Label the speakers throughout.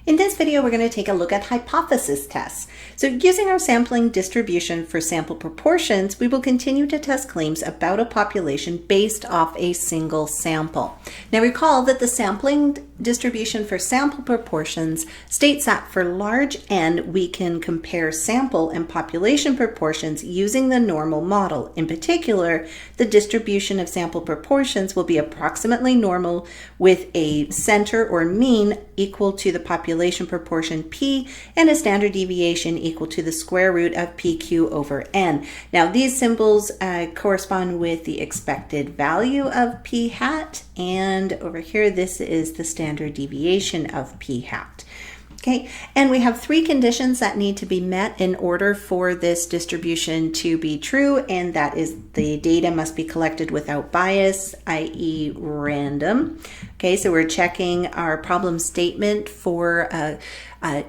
Speaker 1: In this video, we're going to take a look at hypothesis tests. So using our sampling distribution for sample proportions, we will continue to test claims about a population based off a single sample. Now recall that the sampling distribution for sample proportions states that for large N, we can compare sample and population proportions using the normal model. In particular, the distribution of sample proportions will be approximately normal with a center or mean equal to the population proportion P and a standard deviation equal to the square root of PQ over N. Now these symbols correspond with the expected value of P hat, and over here this is the standard deviation of P hat. Okay, and we have three conditions that need to be met in order for this distribution to be true, and that is the data must be collected without bias, i.e. random. Okay, so we're checking our problem statement for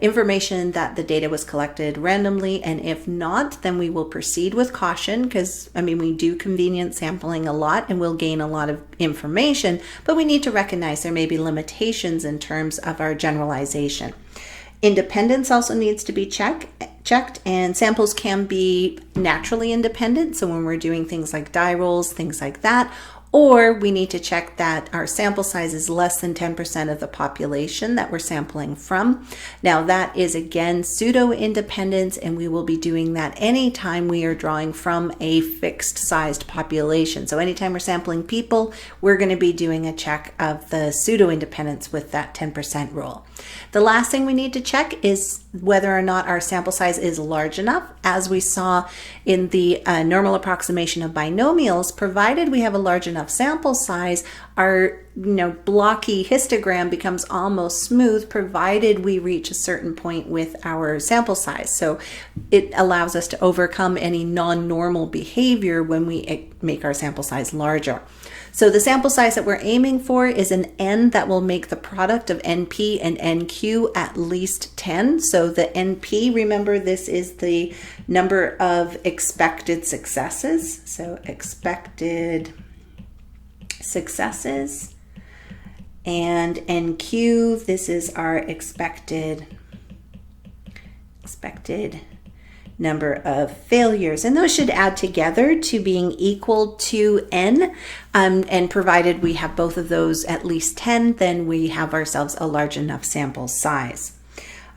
Speaker 1: information that the data was collected randomly, and if not, then we will proceed with caution because, we do convenience sampling a lot and we'll gain a lot of information, but we need to recognize there may be limitations in terms of our generalization. Independence also needs to be checked, and samples can be naturally independent. So when we're doing things like die rolls, things like that, or we need to check that our sample size is less than 10% of the population that we're sampling from. Now that is again pseudo-independence, and we will be doing that anytime we are drawing from a fixed sized population. So anytime we're sampling people, we're going to be doing a check of the pseudo-independence with that 10% rule. The last thing we need to check is whether or not our sample size is large enough. As we saw in the normal approximation of binomials, provided we have a large enough sample size, our blocky histogram becomes almost smooth provided we reach a certain point with our sample size. So it allows us to overcome any non-normal behavior when we make our sample size larger. So the sample size that we're aiming for is an N that will make the product of NP and NQ at least 10. So the NP, remember, this is the number of expected successes. So expected successes. And NQ, this is our expected number of failures, and those should add together to being equal to N, and provided we have both of those at least 10, then we have ourselves a large enough sample size.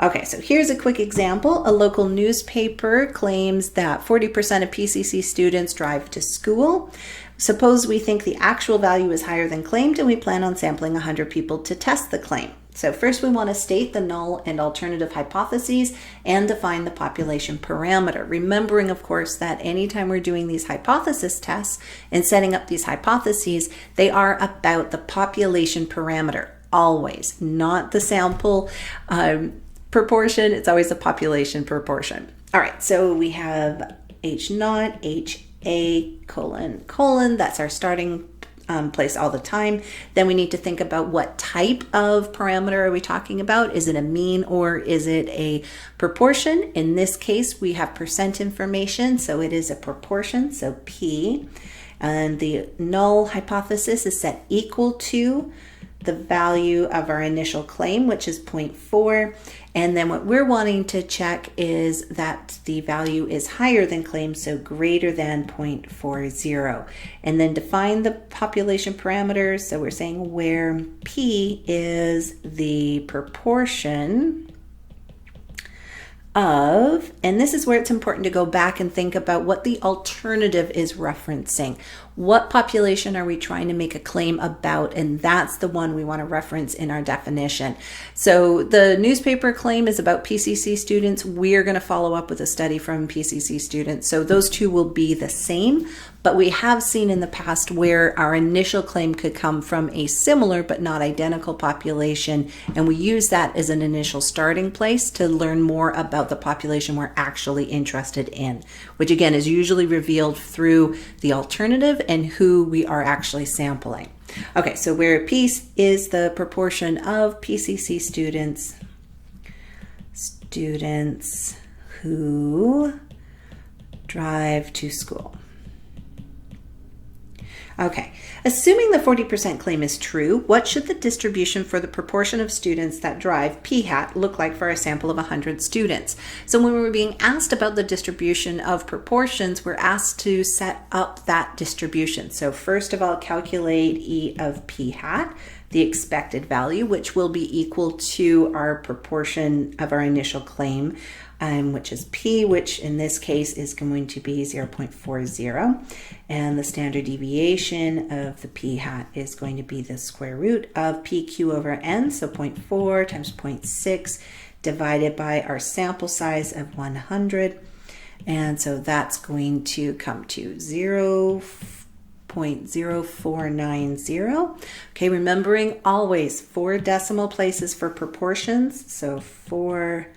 Speaker 1: Okay, so here's a quick example. A local newspaper claims that 40% of PCC students drive to school. Suppose we think the actual value is higher than claimed, and we plan on sampling 100 people to test the claim. So first we want to state the null and alternative hypotheses and define the population parameter. Remembering, of course, that anytime we're doing these hypothesis tests and setting up these hypotheses, they are about the population parameter, always, not the sample proportion. It's always the population proportion. All right, so we have H naught, HA, colon, that's our starting place all the time. Then we need to think about what type of parameter are we talking about? Is it a mean or is it a proportion? In this case, we have percent information, so it is a proportion, so P. And the null hypothesis is set equal to the value of our initial claim, which is 0.4. And then what we're wanting to check is that the value is higher than claimed, so greater than 0.40. And then define the population parameters. So we're saying where P is the proportion of, and this is where it's important to go back and think about what the alternative is referencing. What population are we trying to make a claim about? And that's the one we want to reference in our definition. So the newspaper claim is about PCC students. We're going to follow up with a study from PCC students. So those two will be the same, but we have seen in the past where our initial claim could come from a similar but not identical population, and we use that as an initial starting place to learn more about the population we're actually interested in, which again is usually revealed through the alternative and who we are actually sampling. Okay, so where P is the proportion of PCC students who drive to school. Okay, assuming the 40% claim is true, what should the distribution for the proportion of students that drive p hat look like for a sample of 100 students? So when we're being asked about the distribution of proportions, we're asked to set up that distribution. So first of all, calculate E of p hat, the expected value, which will be equal to our proportion of our initial claim, which is p, which in this case is going to be 0.40. And the standard deviation of the p hat is going to be the square root of pq over n, so 0.4 times 0.6 divided by our sample size of 100. And so that's going to come to 0.0490. Okay, remembering always 4 decimal places for proportions, so 4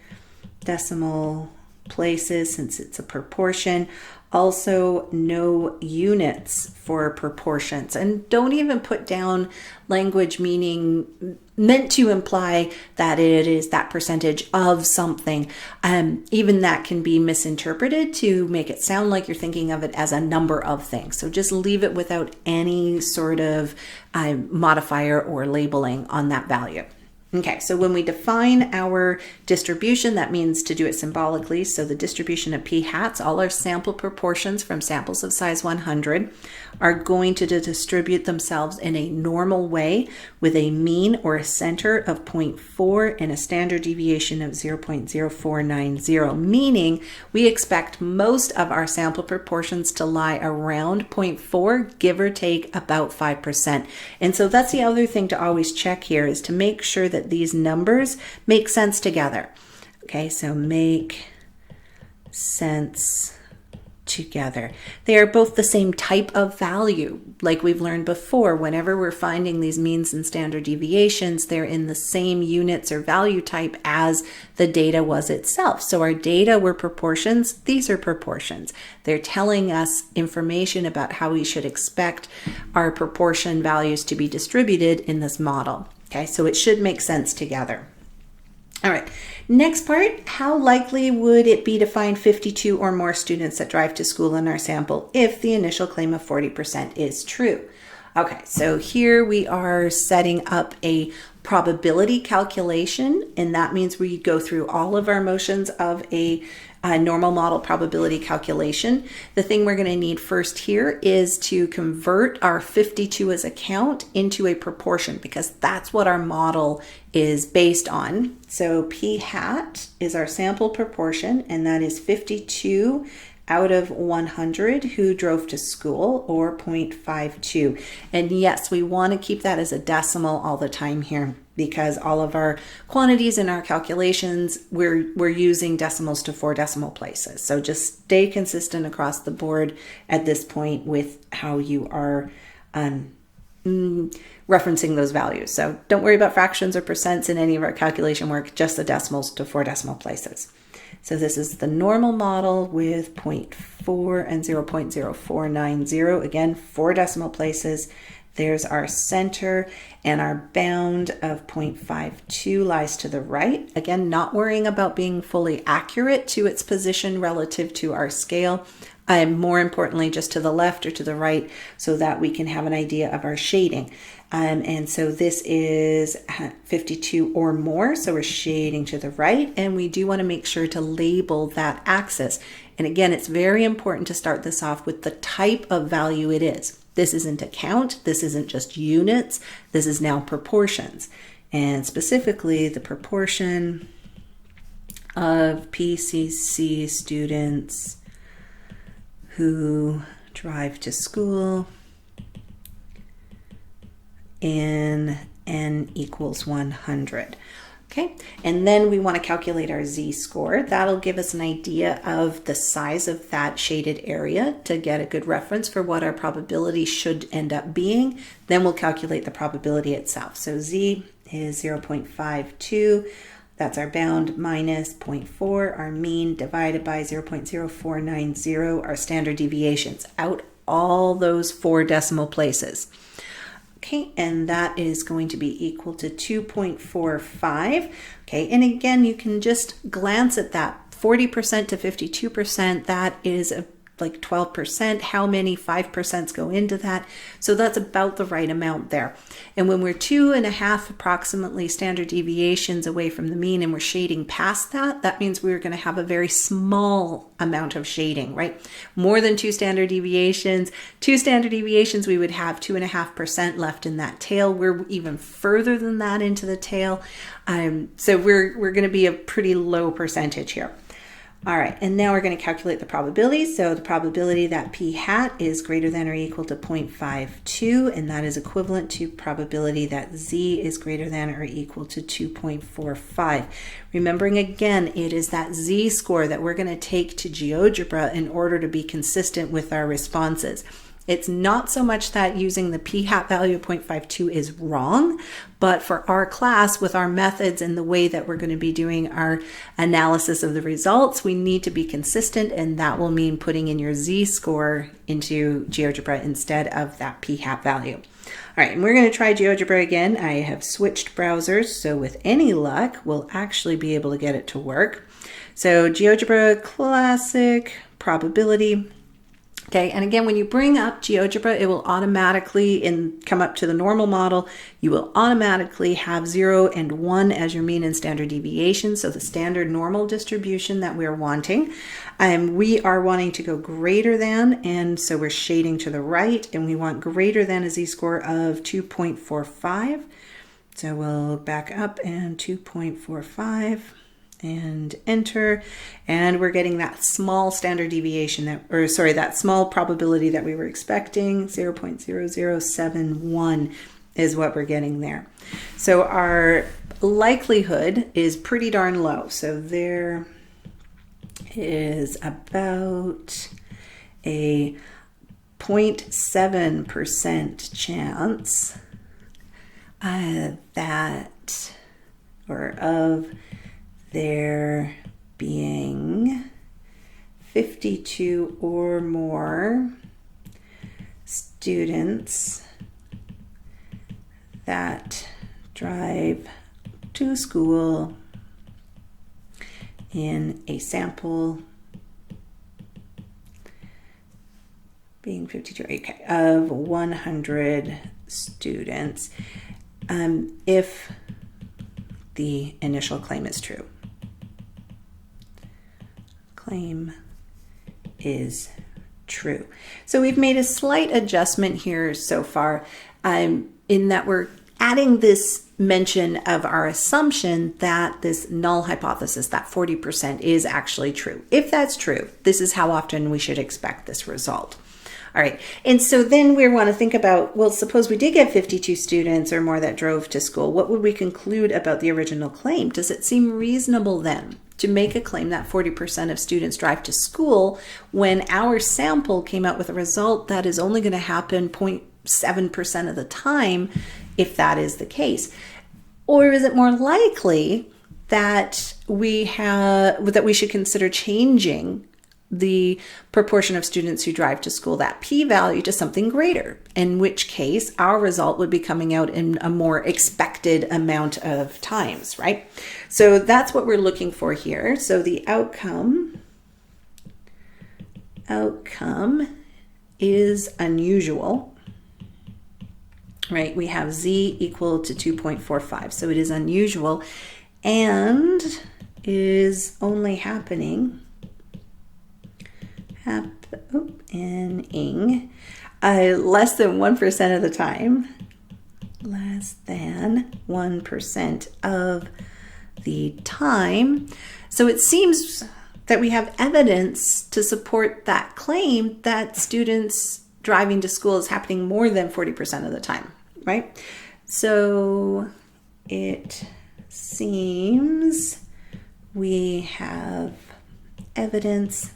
Speaker 1: decimal places since it's a proportion. Also, no units for proportions, and don't even put down language meant to imply that it is that percentage of something. Even that can be misinterpreted to make it sound like you're thinking of it as a number of things. So just leave it without any sort of modifier or labeling on that value. Okay, so when we define our distribution, that means to do it symbolically. So the distribution of p hats, all our sample proportions from samples of size 100 are going to distribute themselves in a normal way with a mean or a center of 0.4 and a standard deviation of 0.0490, meaning we expect most of our sample proportions to lie around 0.4, give or take about 5%. And so that's the other thing to always check here, is to make sure that these numbers make sense together. Okay, so make sense together. They are both the same type of value. Like we've learned before, whenever we're finding these means and standard deviations, they're in the same units or value type as the data was itself. So our data were proportions, these are proportions. They're telling us information about how we should expect our proportion values to be distributed in this model. Okay, so it should make sense together. All right, next part, how likely would it be to find 52 or more students that drive to school in our sample if the initial claim of 40% is true? Okay, so here we are setting up a probability calculation, and that means we go through all of our motions of a normal model probability calculation. The thing we're going to need first here is to convert our 52 as a count into a proportion, because that's what our model is based on. So p hat is our sample proportion, and that is 52 out of 100 who drove to school, or 0.52. And yes, we want to keep that as a decimal all the time here, because all of our quantities in our calculations, we're using decimals to 4 decimal places. So just stay consistent across the board at this point with how you are referencing those values. So don't worry about fractions or percents in any of our calculation work, just the decimals to 4 decimal places. So this is the normal model with 0.4 and 0.0490. Again, 4 decimal places. There's our center, and our bound of 0.52 lies to the right. Again, not worrying about being fully accurate to its position relative to our scale. More importantly, just to the left or to the right, so that we can have an idea of our shading. And so this is 52 or more, so we're shading to the right, and we do want to make sure to label that axis. And again, it's very important to start this off with the type of value it is. This isn't a count, this isn't just units, this is now proportions. And specifically, the proportion of PCC students who drive to school in n equals 100. Okay, and then we want to calculate our z-score. That'll give us an idea of the size of that shaded area to get a good reference for what our probability should end up being. Then we'll calculate the probability itself. So z is 0.52. That's our bound minus 0.4, our mean, divided by 0.0490, our standard deviations, out all those 4 decimal places. Okay, and that is going to be equal to 2.45. Okay, and again, you can just glance at that 40% to 52%. That is like 12%, how many 5% go into that. So that's about the right amount there. And when we're 2.5 approximately standard deviations away from the mean and we're shading past that, that means we're going to have a very small amount of shading, right? More than 2 standard deviations. 2 standard deviations, we would have 2.5% left in that tail. We're even further than that into the tail. So we're going to be a pretty low percentage here. All right, and now we're going to calculate the probability. So the probability that p hat is greater than or equal to 0.52, and that is equivalent to probability that z is greater than or equal to 2.45. Remembering again, it is that z-score that we're going to take to GeoGebra in order to be consistent with our responses. It's not so much that using the p-hat value of 0.52 is wrong, but for our class, with our methods and the way that we're going to be doing our analysis of the results, we need to be consistent, and that will mean putting in your z-score into GeoGebra instead of that p-hat value. All right, and we're going to try GeoGebra again. I have switched browsers, so with any luck, we'll actually be able to get it to work. So GeoGebra Classic, probability. Okay, and again, when you bring up GeoGebra, it will automatically come up to the normal model. You will automatically have 0 and 1 as your mean and standard deviation, so the standard normal distribution that we're wanting. We are wanting to go greater than, and so we're shading to the right, and we want greater than a z-score of 2.45. So we'll back up and 2.45. And enter, and we're getting that small standard deviation that small probability that we were expecting. 0.0071 is what we're getting there. So our likelihood is pretty darn low. So there is about a 0.7% chance of there being 52 or more students that drive to school in a sample being 52, okay, of 100 students, if the initial claim is true. Claim is true. So we've made a slight adjustment here so far, in that we're adding this mention of our assumption that this null hypothesis, that 40%, is actually true. If that's true, this is how often we should expect this result. All right, and so then we want to think about, well, suppose we did get 52 students or more that drove to school. What would we conclude about the original claim? Does it seem reasonable then to make a claim that 40% of students drive to school when our sample came out with a result that is only going to happen 0.7% of the time, if that is the case? Or is it more likely that we should consider changing the proportion of students who drive to school, that p-value, to something greater, in which case our result would be coming out in a more expected amount of times, right? So that's what we're looking for here. So the outcome is unusual, right? We have z equal to 2.45, so it is unusual and is only happening less than 1% of the time, less than 1% of the time. So it seems that we have evidence to support that claim that students driving to school is happening more than 40% of the time, right? So it seems we have evidence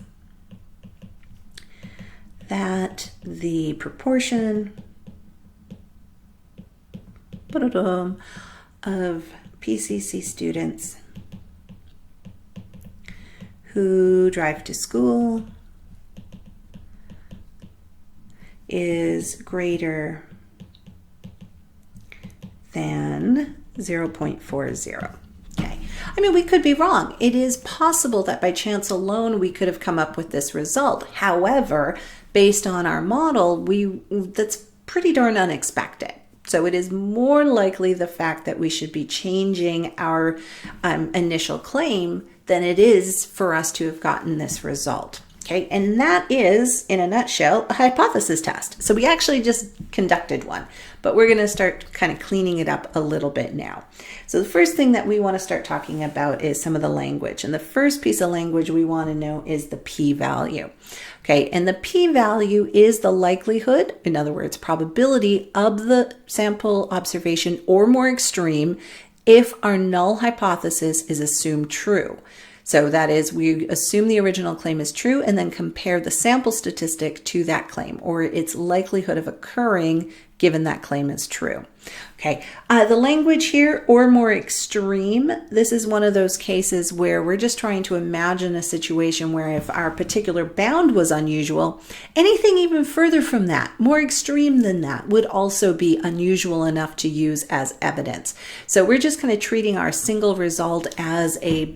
Speaker 1: that the proportion of PCC students who drive to school is greater than 0.40. Okay. I mean, we could be wrong. It is possible that by chance alone we could have come up with this result. However, based on our model, that's pretty darn unexpected. So it is more likely the fact that we should be changing our initial claim than it is for us to have gotten this result. Okay, and that is, in a nutshell, a hypothesis test. So we actually just conducted one, but we're going to start kind of cleaning it up a little bit now. So the first thing that we want to start talking about is some of the language. And the first piece of language we want to know is the p-value. Okay, and the p-value is the likelihood, in other words, probability of the sample observation or more extreme if our null hypothesis is assumed true. So that is, we assume the original claim is true and then compare the sample statistic to that claim, or its likelihood of occurring given that claim is true. Okay, the language here, or more extreme, this is one of those cases where we're just trying to imagine a situation where if our particular bound was unusual, anything even further from that, more extreme than that, would also be unusual enough to use as evidence. So we're just kind of treating our single result as a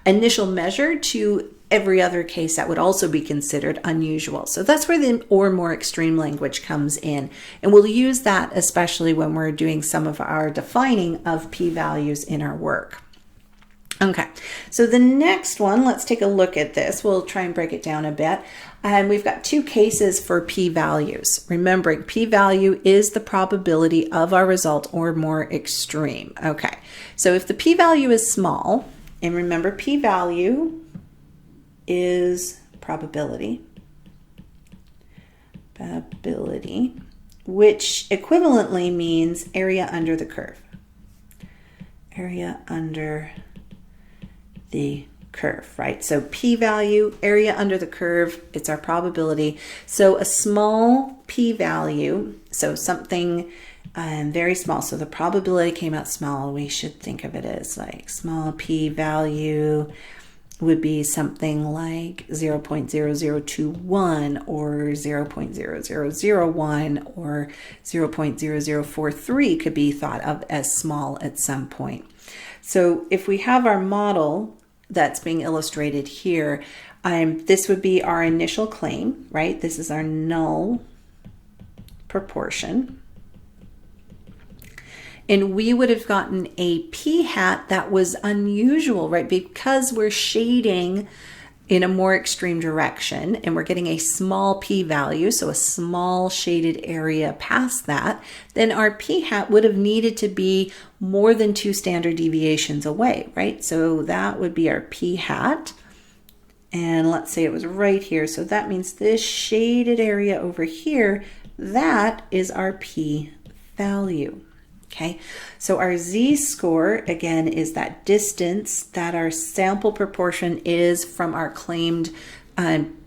Speaker 1: initial measure to every other case that would also be considered unusual. So that's where the or more extreme language comes in. And we'll use that especially when we're doing some of our defining of p-values in our work. Okay, so the next one, let's take a look at this. We'll try and break it down a bit. And we've got two cases for p-values. Remembering p-value is the probability of our result or more extreme. Okay, so if the p-value is small, and remember, p-value is probability, which equivalently means area under the curve. Area under the curve, right? So p-value, area under the curve, it's our probability. So a small p-value, so something very small, so the probability came out small, we should think of it as like small p-value would be something like 0.0021 or 0.0001 or 0.0043 could be thought of as small at some point. So if we have our model that's being illustrated here, this would be our initial claim, right? This is our null proportion. And we would have gotten a p-hat that was unusual, right? Because we're shading in a more extreme direction and we're getting a small p-value, so a small shaded area past that, then our p-hat would have needed to be more than 2 standard deviations away, right? So that would be our p-hat. And let's say it was right here. So that means this shaded area over here, that is our p-value. Okay, so our z-score, again, is that distance that our sample proportion is from our claimed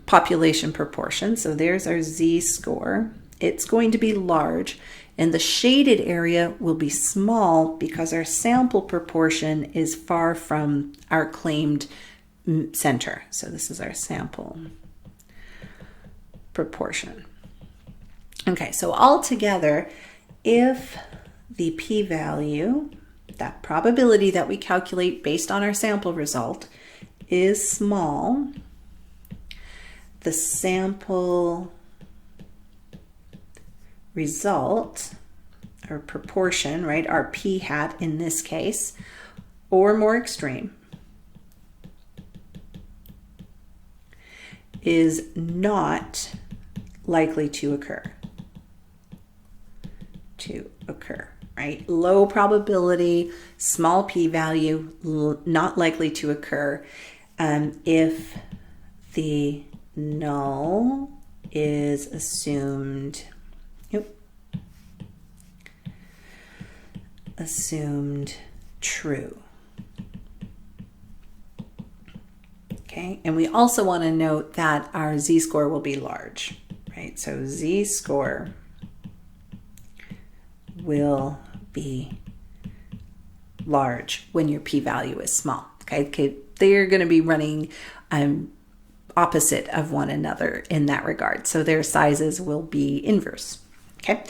Speaker 1: population proportion. So there's our z-score. It's going to be large, and the shaded area will be small because our sample proportion is far from our claimed center. So this is our sample proportion. Okay, so altogether, if the p-value, that probability that we calculate based on our sample result, is small, the sample result, or proportion, right, our p-hat in this case, or more extreme, is not likely to occur. Right? Low probability, small p-value, not likely to occur if the null is assumed true. Okay, and we also want to note that our z-score will be large, right? So z-score will be large when your p-value is small. Okay, they're going to be running opposite of one another in that regard. So their sizes will be inverse. Okay,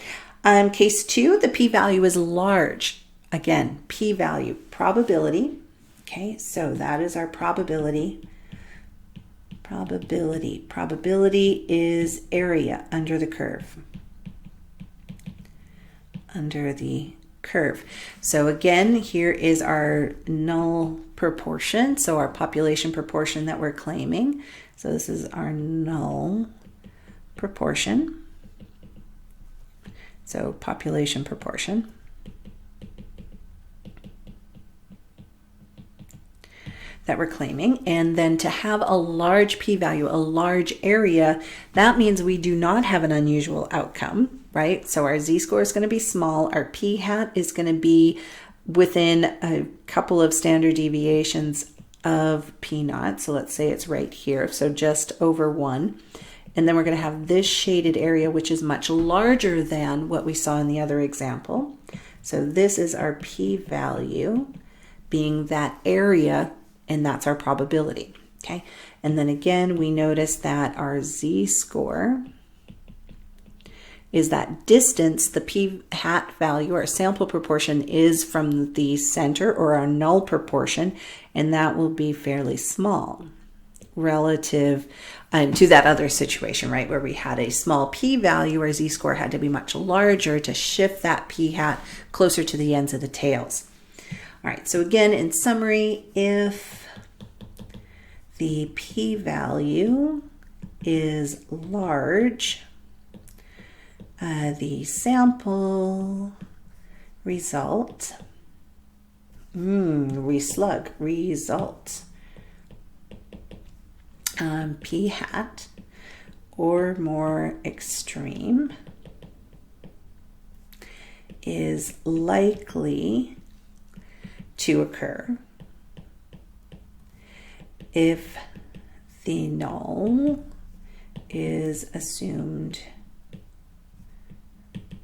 Speaker 1: case 2, the p-value is large. Again, p-value, probability. Okay, so that is our probability. Probability is area under the curve. Under the curve. So again, here is our null proportion. So our population proportion that we're claiming. So this is our null proportion. So population proportion. That we're claiming. And then to have a large p-value, a large area, that means we do not have an unusual outcome, right? So our z-score is going to be small. Our p-hat is going to be within a couple of standard deviations of p-naught. So let's say it's right here. So just over 1. And then we're going to have this shaded area, which is much larger than what we saw in the other example. So this is our p-value being that area, and that's our probability, okay? And then again, we notice that our z-score is that distance, the p-hat value, our sample proportion is from the center, or our null proportion, and that will be fairly small relative to that other situation, right, where we had a small p-value, our z-score had to be much larger to shift that p-hat closer to the ends of the tails. All right, so again, in summary, if the p-value is large, the sample result, result, p-hat or more extreme is likely to occur if the null is assumed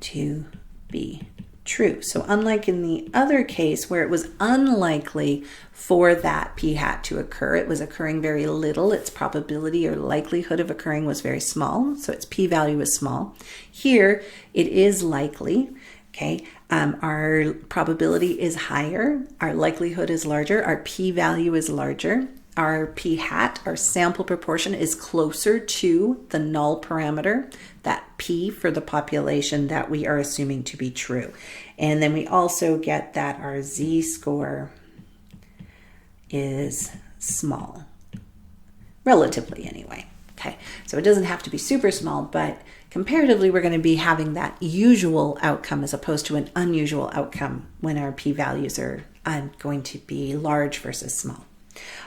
Speaker 1: to be true. So unlike in the other case where it was unlikely for that p-hat to occur, it was occurring very little, its probability or likelihood of occurring was very small, so its p-value is small. Here it is likely, okay? Our probability is higher, our likelihood is larger, our p-value is larger, our p-hat, our sample proportion, is closer to the null parameter, that p for the population that we are assuming to be true. And then we also get that our z-score is small, relatively anyway. Okay, so it doesn't have to be super small, but comparatively we're going to be having that usual outcome as opposed to an unusual outcome when our p-values are going to be large versus small.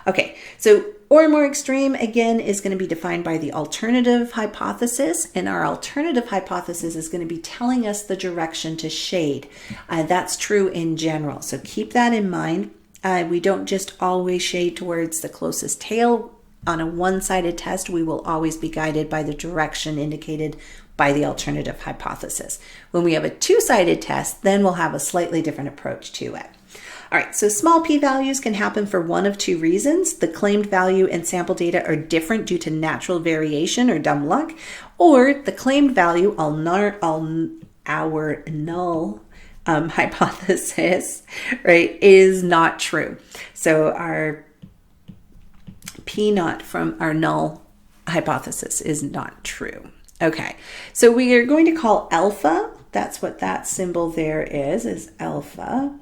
Speaker 1: Okay, so or more extreme, again, is going to be defined by the alternative hypothesis, and our alternative hypothesis is going to be telling us the direction to shade. That's true in general, so keep that in mind. We don't just always shade towards the closest tail. On a one-sided test, we will always be guided by the direction indicated by the alternative hypothesis. When we have a two-sided test, then we'll have a slightly different approach to it. All right, so small p-values can happen for one of two reasons. The claimed value and sample data are different due to natural variation or dumb luck, or the claimed value, our null hypothesis, right, is not true. So our p-naught from our null hypothesis is not true. Okay, so we are going to call alpha, that's what that symbol there is alpha,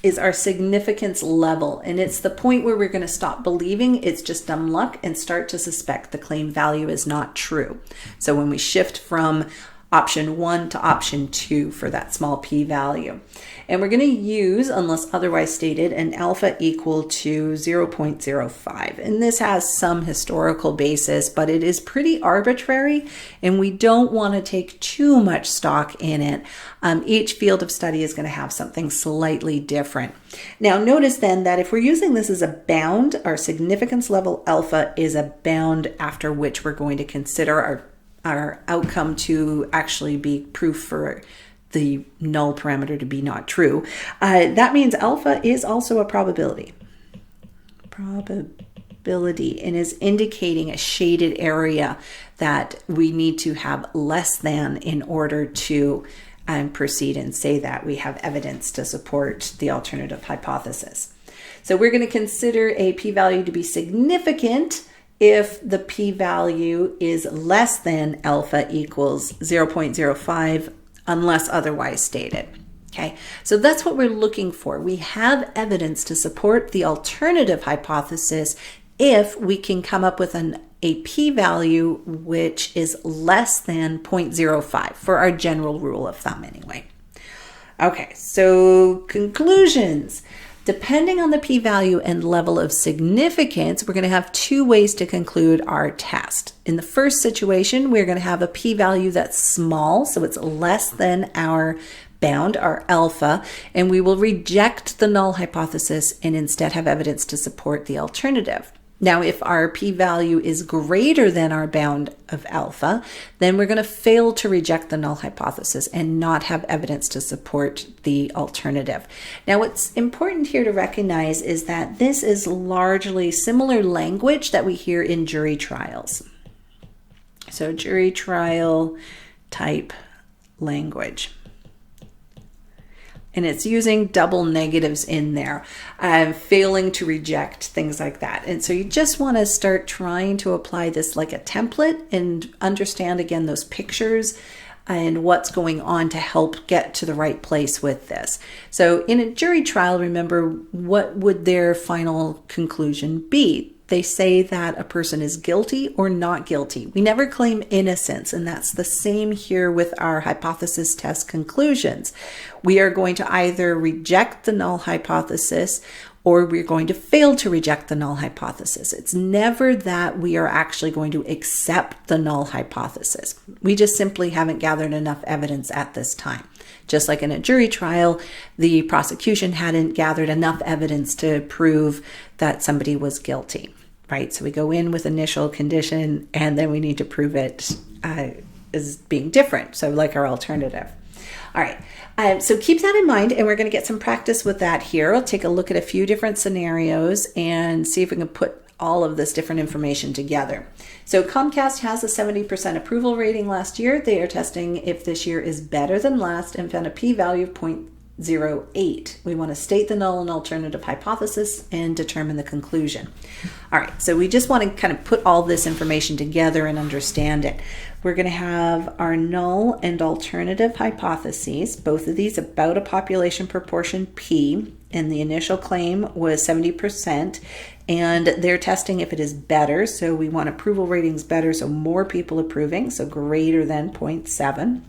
Speaker 1: is our significance level. And it's the point where we're going to stop believing it's just dumb luck and start to suspect the claimed value is not true. So when we shift from option 1 to option 2 for that small p-value. And we're going to use, unless otherwise stated, an alpha equal to 0.05. And this has some historical basis, but it is pretty arbitrary, and we don't want to take too much stock in it. Each field of study is going to have something slightly different. Now notice then that if we're using this as a bound, our significance level alpha is a bound after which we're going to consider our outcome to actually be proof for the null parameter to be not true. That means alpha is also a probability. And is indicating a shaded area that we need to have less than in order to proceed and say that we have evidence to support the alternative hypothesis. So we're going to consider a p-value to be significant if the p-value is less than alpha equals 0.05 unless otherwise stated. Okay, so that's what we're looking for. We have evidence to support the alternative hypothesis if we can come up with a p-value which is less than 0.05 for our general rule of thumb anyway. Okay, so conclusions. Depending on the p-value and level of significance, we're going to have two ways to conclude our test. In the first situation, we're going to have a p-value that's small, so it's less than our bound, our alpha, and we will reject the null hypothesis and instead have evidence to support the alternative. Now, if our p-value is greater than our bound of alpha, then we're going to fail to reject the null hypothesis and not have evidence to support the alternative. Now, what's important here to recognize is that this is largely similar language that we hear in jury trials. So jury trial type language. And it's using double negatives in there, failing to reject, things like that. And so you just want to start trying to apply this like a template and understand again those pictures and what's going on to help get to the right place with this. So in a jury trial, remember, what would their final conclusion be? They say that a person is guilty or not guilty. We never claim innocence, and that's the same here with our hypothesis test conclusions. We are going to either reject the null hypothesis or we're going to fail to reject the null hypothesis. It's never that we are actually going to accept the null hypothesis. We just simply haven't gathered enough evidence at this time. Just like in a jury trial, the prosecution hadn't gathered enough evidence to prove that somebody was guilty, right? So we go in with initial condition and then we need to prove it as being different. So like our alternative. All right, so keep that in mind, and we're going to get some practice with that here. I'll take a look at a few different scenarios and see if we can put all of this different information together. So Comcast has a 70% approval rating last year. They are testing if this year is better than last and found a p-value of 0.08. We want to state the null and alternative hypothesis and determine the conclusion. All right, so we just want to kind of put all this information together and understand it. We're going to have our null and alternative hypotheses, both of these about a population proportion P, and the initial claim was 70%, and they're testing if it is better. So we want approval ratings better, so more people approving, so greater than 0.7.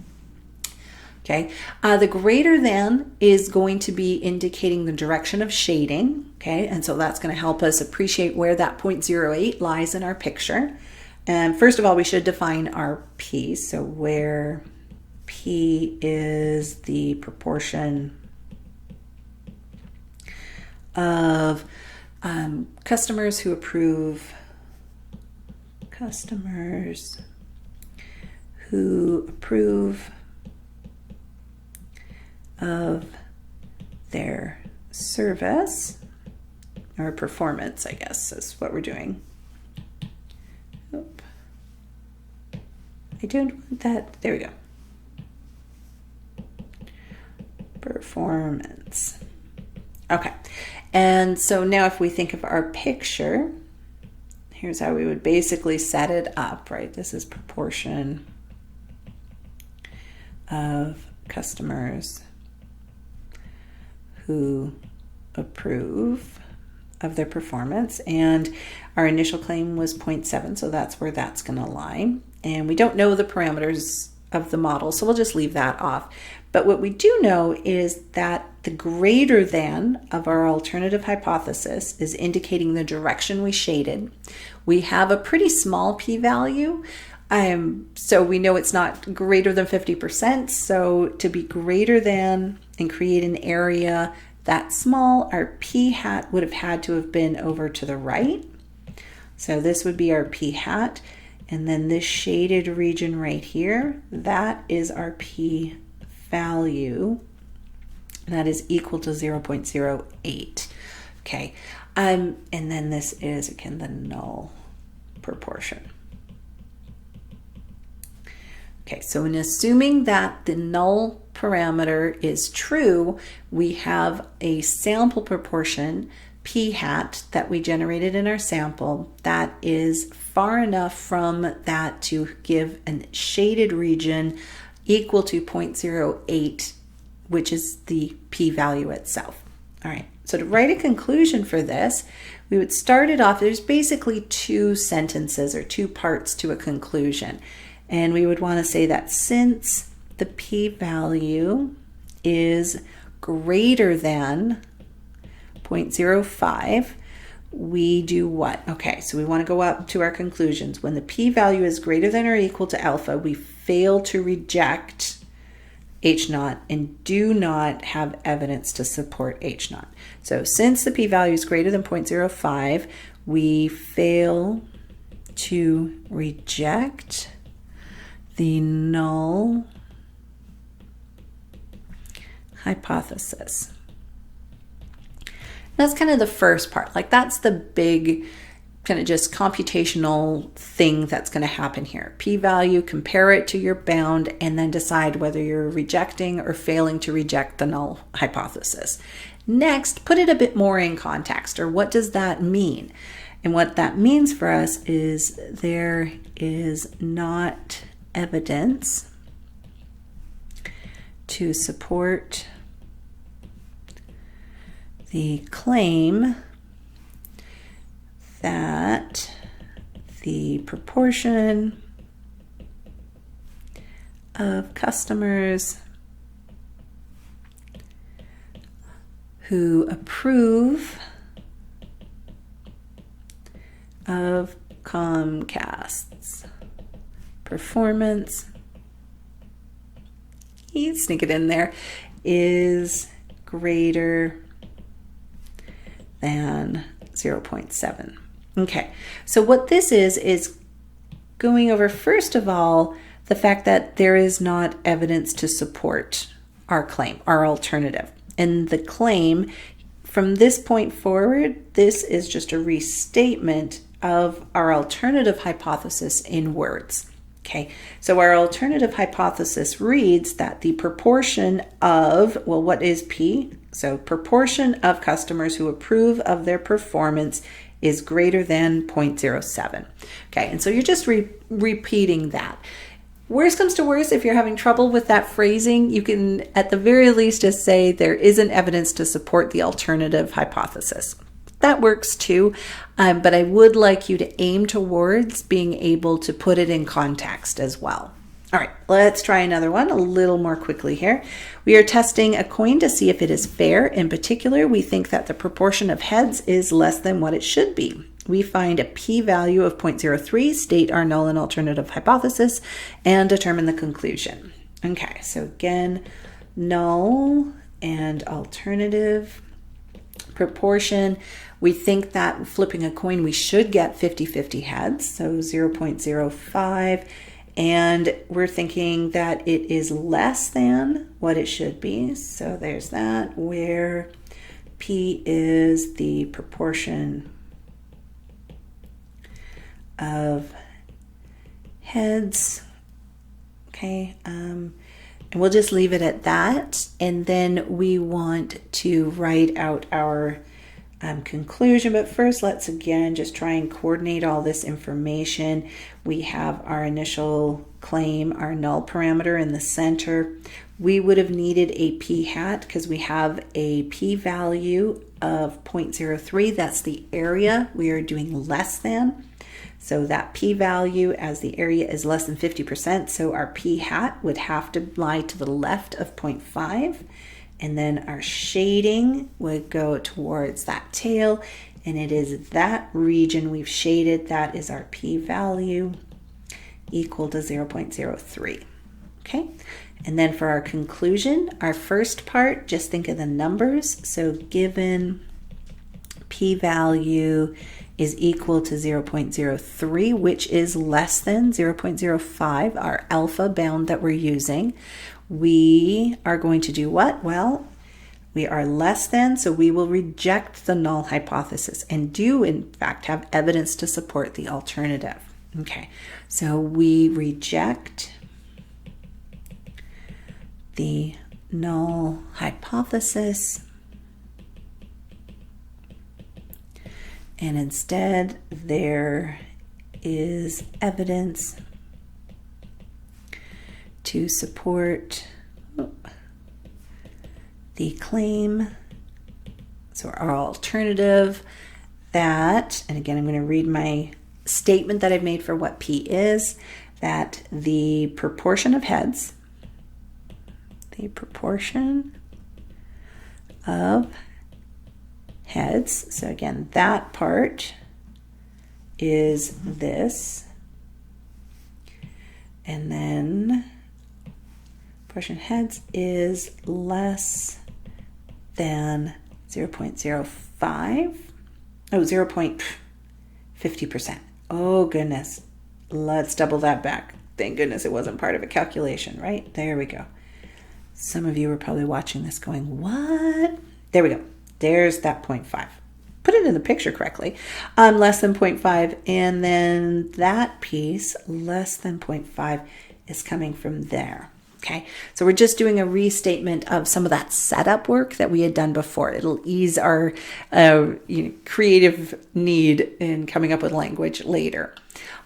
Speaker 1: Okay, the greater than is going to be indicating the direction of shading. Okay, and so that's going to help us appreciate where that 0.08 lies in our picture. And first of all, we should define our P. So where P is the proportion of customers who approve, of their service or performance, I guess is what we're doing. Oop. I don't want that. There we go. Performance. Okay. And so now if we think of our picture, here's how we would basically set it up, right? This is proportion of customers who approve of their performance, and our initial claim was 0.7, so that's where that's going to lie. And we don't know the parameters of the model, so we'll just leave that off. But what we do know is that the greater than of our alternative hypothesis is indicating the direction we shaded. We have a pretty small p-value, so we know it's not greater than 50%. So to be greater than and create an area that small, our p hat would have had to have been over to the right. So this would be our p hat. And then this shaded region right here, that is our p value. That is equal to 0.08. Okay. And then this is, again, the null proportion. Okay, so in assuming that the null parameter is true, we have a sample proportion p hat that we generated in our sample that is far enough from that to give a shaded region equal to 0.08, which is the p-value itself. All right, so to write a conclusion for this, we would start it off. There's basically two sentences or two parts to a conclusion. And we would want to say that since the p-value is greater than 0.05, we do what? Okay, so we want to go up to our conclusions. When the p-value is greater than or equal to alpha, we fail to reject H0 and do not have evidence to support H0. So since the p-value is greater than 0.05, we fail to reject the null hypothesis. That's kind of the first part. Like that's the big kind of just computational thing that's going to happen here. P-value, compare it to your bound, and then decide whether you're rejecting or failing to reject the null hypothesis. Next, put it a bit more in context, or what does that mean? And what that means for us is there is not evidence to support the claim that the proportion of customers who approve of Comcast's performance, you sneak it in there, is greater than 0.7. Okay, so what this is going over, first of all, the fact that there is not evidence to support our claim, our alternative. And the claim, from this point forward, this is just a restatement of our alternative hypothesis in words. Okay, so our alternative hypothesis reads that the proportion of, well, what is P? So proportion of customers who approve of their performance is greater than 0.07. Okay, and so you're just repeating that. Worst comes to worst, if you're having trouble with that phrasing, you can at the very least just say there isn't evidence to support the alternative hypothesis. That works too, but I would like you to aim towards being able to put it in context as well. All right, let's try another one a little more quickly here. We are testing a coin to see if it is fair. In particular, we think that the proportion of heads is less than what it should be. We find a p-value of 0.03, state our null and alternative hypothesis, and determine the conclusion. Okay, so again, null and alternative proportion. We think that flipping a coin, we should get 50-50 heads, so 0.05. And we're thinking that it is less than what it should be. So there's that, where P is the proportion of heads. Okay, and we'll just leave it at that. And then we want to write out our conclusion, but first let's again just try and coordinate all this information. We have our initial claim, our null parameter in the center. We would have needed a p hat because we have a p-value of 0.03. That's the area we are doing less than. So that p-value, as the area is less than 50%, so our p hat would have to lie to the left of 0.5. And then our shading would go towards that tail, and it is that region we've shaded that is our p-value equal to 0.03. Okay, and then for our conclusion, our first part, just think of the numbers. So given p-value is equal to 0.03, which is less than 0.05, our alpha bound that we're using, we are going to do what? Well, we are less than, so we will reject the null hypothesis and do in fact have evidence to support the alternative. Okay, so we reject the null hypothesis And instead, there is evidence to support the claim, so our alternative that, and again, I'm going to read my statement that I've made for what P is, that the proportion of heads, so again, that part is this, and then proportion heads is less than 0.05, 0.50%. Oh goodness, let's double that back. Thank goodness it wasn't part of a calculation, right? There we go. Some of you were probably watching this going, what? There we go. There's that 0.5. Put it in the picture correctly. Less than 0.5, and then that piece, less than 0.5, is coming from there. Okay, so we're just doing a restatement of some of that setup work that we had done before. It'll ease our creative need in coming up with language later.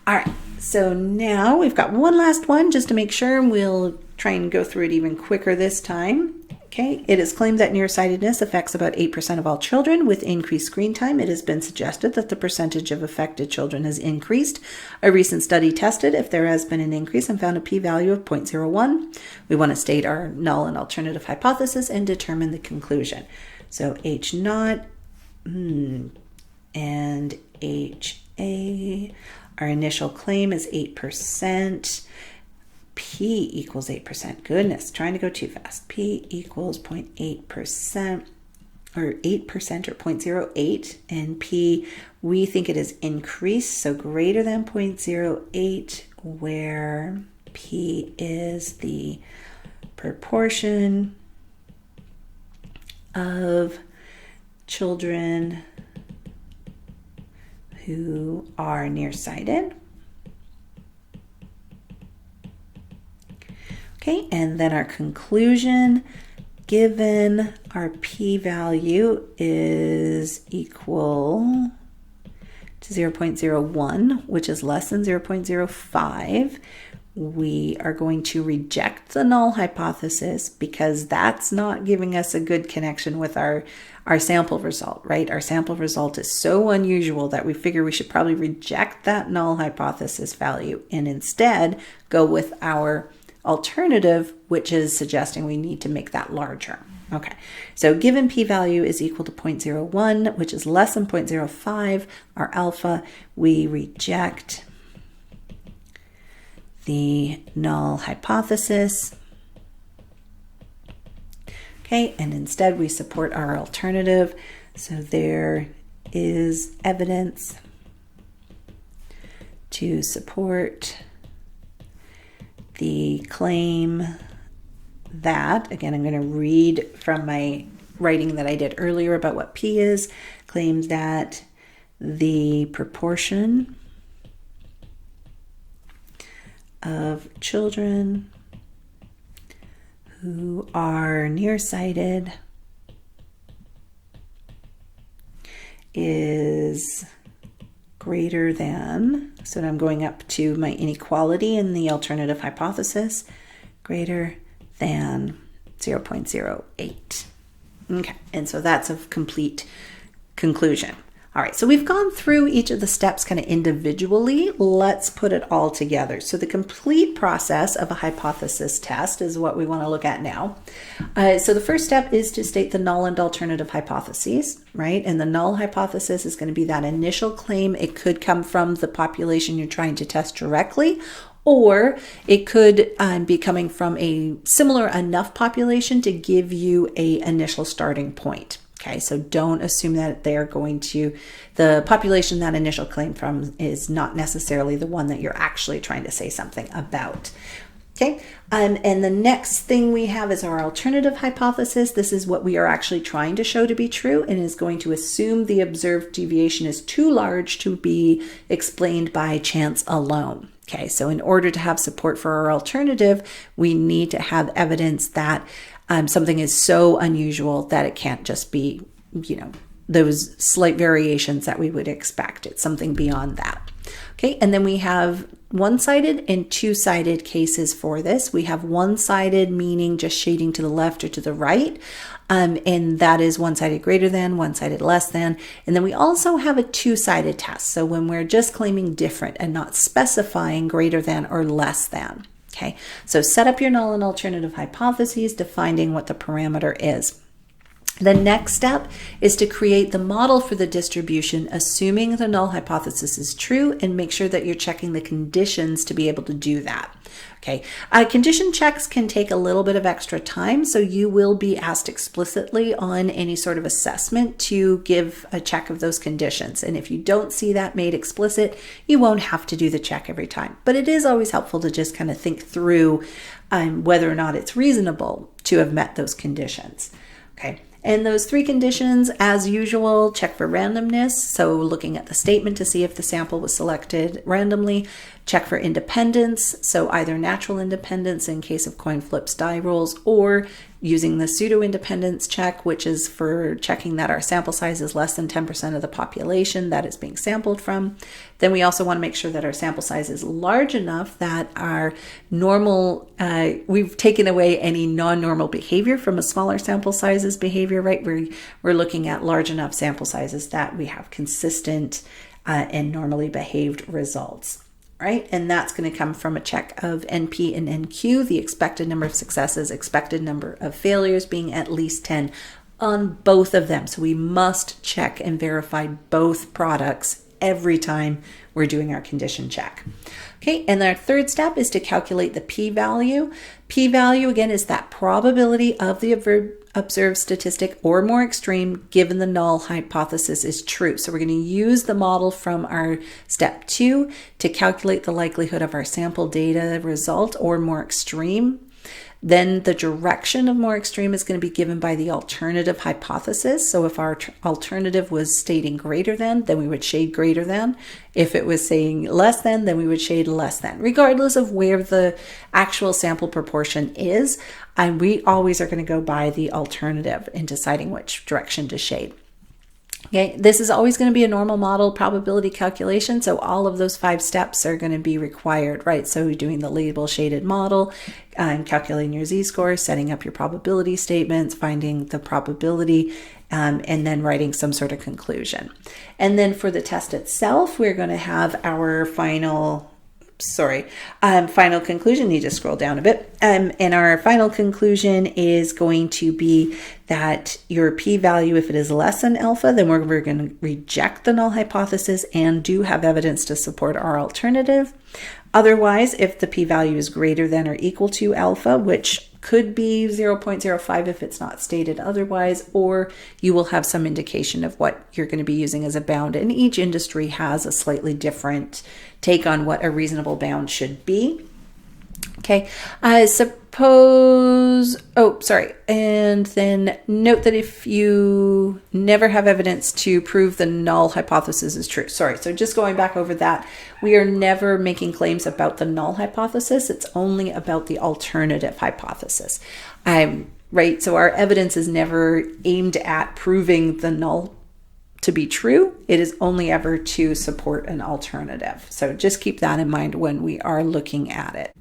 Speaker 1: All right, so now we've got one last one just to make sure, and we'll try and go through it even quicker this time. Okay, it is claimed that nearsightedness affects about 8% of all children. With increased screen time, it has been suggested that the percentage of affected children has increased. A recent study tested if there has been an increase and found a p-value of 0.01. We want to state our null and alternative hypothesis and determine the conclusion. So H naught and HA, our initial claim is 8%. P equals 8%. Goodness, trying to go too fast. P equals 0.8% or 8% or 0.08. And P, we think it is increased, so greater than 0.08, where P is the proportion of children who are nearsighted. Okay, and then our conclusion, given our p-value is equal to 0.01, which is less than 0.05, we are going to reject the null hypothesis because that's not giving us a good connection with our sample result, right? Our sample result is so unusual that we figure we should probably reject that null hypothesis value and instead go with our alternative, which is suggesting we need to make that larger. Okay, so given p-value is equal to 0.01, which is less than 0.05, our alpha, we reject the null hypothesis. Okay, and instead we support our alternative. So there is evidence to support the claim that, again, I'm going to read from my writing that I did earlier about what P is, claims that the proportion of children who are nearsighted is greater than, so I'm going up to my inequality in the alternative hypothesis, greater than 0.08. Okay, and so that's a complete conclusion. All right, so we've gone through each of the steps kind of individually. Let's put it all together. So the complete process of a hypothesis test is what we want to look at now. So the first step is to state the null and alternative hypotheses, right? And the null hypothesis is going to be that initial claim. It could come from the population you're trying to test directly, or it could be coming from a similar enough population to give you an initial starting point. Okay, so don't assume that they're going to, the population that initial claim from is not necessarily the one that you're actually trying to say something about. Okay, and the next thing we have is our alternative hypothesis. This is what we are actually trying to show to be true and is going to assume the observed deviation is too large to be explained by chance alone. Okay, so in order to have support for our alternative, we need to have evidence that something is so unusual that it can't just be, those slight variations that we would expect. It's something beyond that. Okay, and then we have one-sided and two-sided cases for this. We have one-sided, meaning just shading to the left or to the right, and that is one-sided greater than, one-sided less than. And then we also have a two-sided test. So when we're just claiming different and not specifying greater than or less than. Okay, so set up your null and alternative hypotheses, defining what the parameter is. The next step is to create the model for the distribution, assuming the null hypothesis is true, and make sure that you're checking the conditions to be able to do that. Okay, condition checks can take a little bit of extra time, so you will be asked explicitly on any sort of assessment to give a check of those conditions. And if you don't see that made explicit, you won't have to do the check every time. But it is always helpful to just kind of think through whether or not it's reasonable to have met those conditions. Okay. And those three conditions, as usual, check for randomness. So looking at the statement to see if the sample was selected randomly. Check for independence. So either natural independence in case of coin flips, die rolls, or using the pseudo independence check, which is for checking that our sample size is less than 10% of the population that is being sampled from. Then we also want to make sure that our sample size is large enough that our normal, we've taken away any non-normal behavior from a smaller sample sizes behavior, right? We're looking at large enough sample sizes that we have consistent and normally behaved results. Right? And that's going to come from a check of NP and NQ, the expected number of successes, expected number of failures being at least 10 on both of them. So we must check and verify both products every time we're doing our condition check. Okay, and our third step is to calculate the p-value. P-value, again, is that probability of the observed statistic or more extreme given the null hypothesis is true. So we're going to use the model from our step 2 to calculate the likelihood of our sample data result or more extreme. Then the direction of more extreme is going to be given by the alternative hypothesis. So if our alternative was stating greater than, then we would shade greater than. If it was saying less than, then we would shade less than, regardless of where the actual sample proportion is. And we always are going to go by the alternative in deciding which direction to shade. Okay, this is always going to be a normal model probability calculation, so all of those 5 steps are going to be required, right? So doing the label shaded model, calculating your z-score, setting up your probability statements, finding the probability, and then writing some sort of conclusion. And then for the test itself, we're going to have our final conclusion. You just scroll down a bit. And our final conclusion is going to be that your p-value, if it is less than alpha, then we're going to reject the null hypothesis and do have evidence to support our alternative. Otherwise, if the p-value is greater than or equal to alpha, which could be 0.05 if it's not stated otherwise, or you will have some indication of what you're going to be using as a bound. And each industry has a slightly different take on what a reasonable bound should be. Okay, and then note that if you never have evidence to prove the null hypothesis is true. So just going back over that, we are never making claims about the null hypothesis. It's only about the alternative hypothesis. Right, so our evidence is never aimed at proving the null to be true. It is only ever to support an alternative. So just keep that in mind when we are looking at it.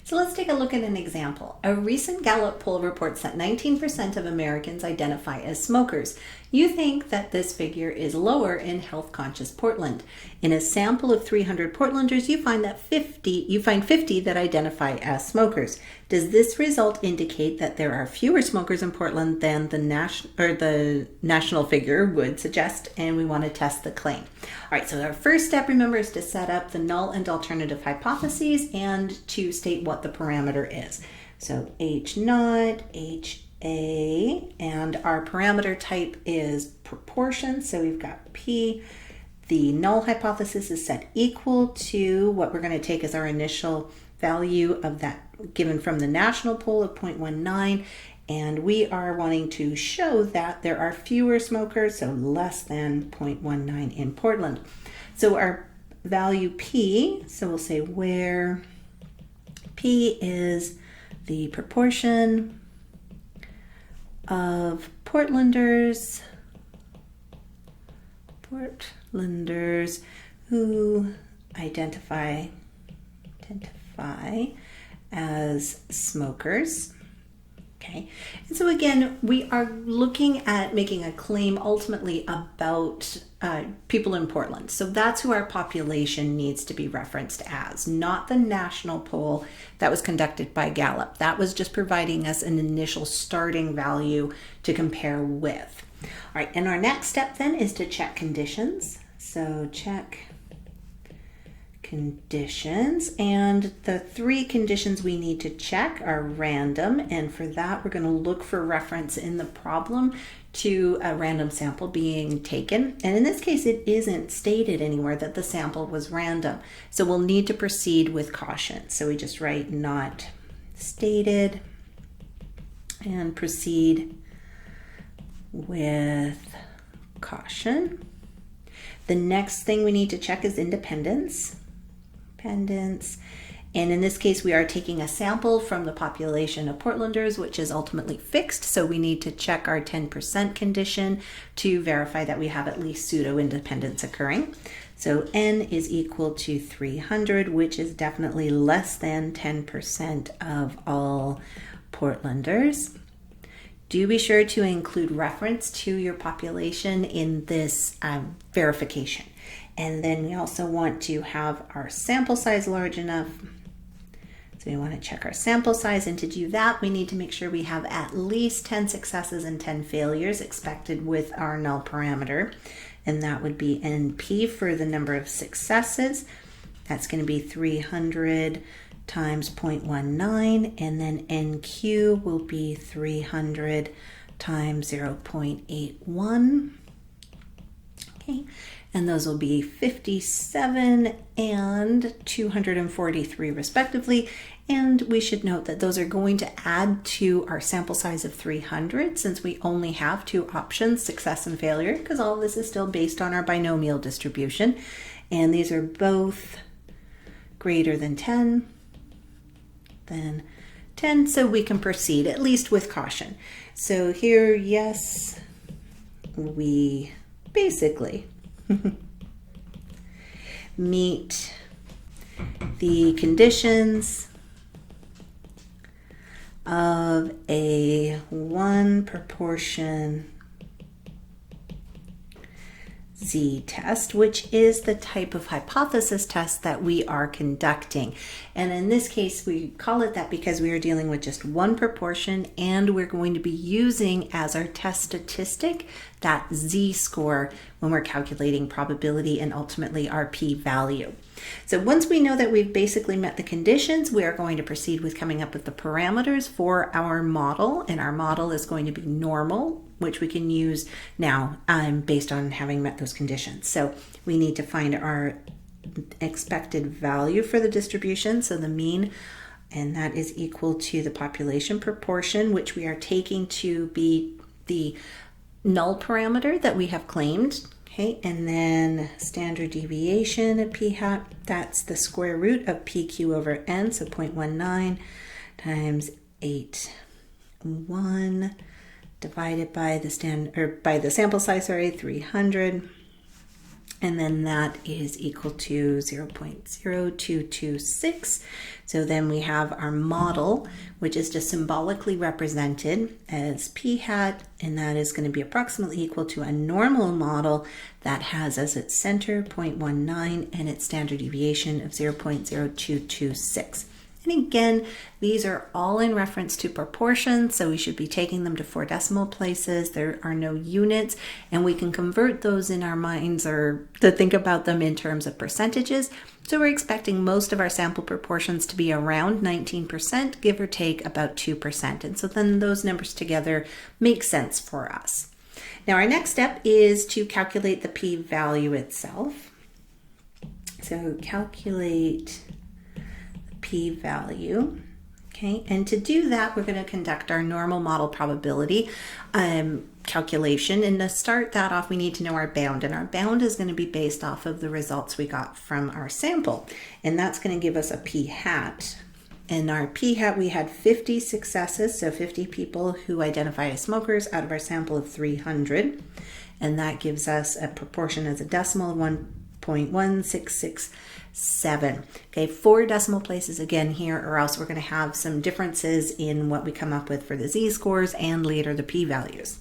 Speaker 1: So let's take a look at an example. A recent Gallup poll reports that 19% of Americans identify as smokers. You think that this figure is lower in health-conscious Portland. In a sample of 300 Portlanders, you find 50 that identify as smokers. Does this result indicate that there are fewer smokers in Portland than the national figure would suggest? And we want to test the claim. All right, so our first step, remember, is to set up the null and alternative hypotheses and to state what the parameter is. So H0, HA, and our parameter type is proportion. So we've got P. The null hypothesis is set equal to what we're going to take as our initial value of that given from the national poll of 0.19. And we are wanting to show that there are fewer smokers, so less than 0.19 in Portland. So our value P, so we'll say where P is the proportion of Portlanders Portlanders who identify as smokers. Okay, and so again, we are looking at making a claim ultimately about people in Portland. So that's who our population needs to be referenced as, not the national poll that was conducted by Gallup. That was just providing us an initial starting value to compare with. All right, and our next step then is to check conditions. So check conditions, and the three conditions we need to check are random, and for that we're going to look for reference in the problem to a random sample being taken, and in this case it isn't stated anywhere that the sample was random, so we'll need to proceed with caution. So we just write not stated and proceed with caution. The next thing we need to check is independence. And in this case, we are taking a sample from the population of Portlanders, which is ultimately fixed. So we need to check our 10% condition to verify that we have at least pseudo-independence occurring. So n is equal to 300, which is definitely less than 10% of all Portlanders. Do be sure to include reference to your population in this verification. And then we also want to have our sample size large enough. So we want to check our sample size, and to do that, we need to make sure we have at least 10 successes and 10 failures expected with our null parameter. And that would be NP for the number of successes. That's going to be 300 times 0.19, and then NQ will be 300 times 0.81. Okay, and those will be 57 and 243 respectively. And we should note that those are going to add to our sample size of 300 since we only have two options, success and failure, because all of this is still based on our binomial distribution. And these are both greater than 10, so we can proceed at least with caution. So here, yes, we basically meet the conditions of a one proportion z-test, which is the type of hypothesis test that we are conducting. And in this case, we call it that because we are dealing with just one proportion, and we're going to be using as our test statistic that z-score when we're calculating probability and ultimately our p-value. So once we know that we've basically met the conditions, we are going to proceed with coming up with the parameters for our model, and our model is going to be normal, which we can use now based on having met those conditions. So we need to find our expected value for the distribution, so the mean, and that is equal to the population proportion, which we are taking to be the null parameter that we have claimed. Okay, and then standard deviation of p hat, that's the square root of pq over n, so 0.19 times 8.1 divided by the sample size, 300, and then that is equal to 0.0226. So then we have our model, which is just symbolically represented as p hat, and that is going to be approximately equal to a normal model that has as its center 0.19 and its standard deviation of 0.0226. And again, these are all in reference to proportions, so we should be taking them to 4 decimal places. There are no units, and we can convert those in our minds or to think about them in terms of percentages. So we're expecting most of our sample proportions to be around 19%, give or take about 2%. And so then those numbers together make sense for us. Now our next step is to calculate the p-value itself. So calculate p-value. Okay, and to do that, we're going to conduct our normal model probability calculation. And to start that off, we need to know our bound. And our bound is going to be based off of the results we got from our sample. And that's going to give us a p-hat. In our p-hat, we had 50 successes, so 50 people who identify as smokers out of our sample of 300. and that gives us a proportion as a decimal of 1.1667. Okay, 4 decimal places again here, or else we're going to have some differences in what we come up with for the z-scores and later the p-values.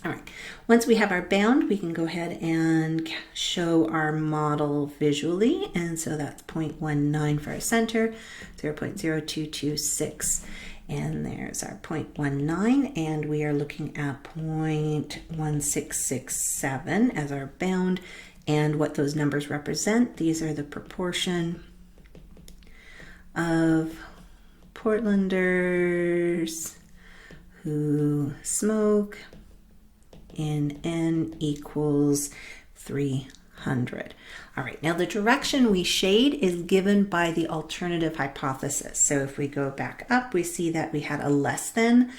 Speaker 1: All right, once we have our bound, we can go ahead and show our model visually. And so that's 0.19 for our center, 0.0226. And there's our 0.19, and we are looking at 0.1667 as our bound. And what those numbers represent, these are the proportion of Portlanders who smoke in N equals 300. All right, now the direction we shade is given by the alternative hypothesis. So if we go back up, we see that we had a less than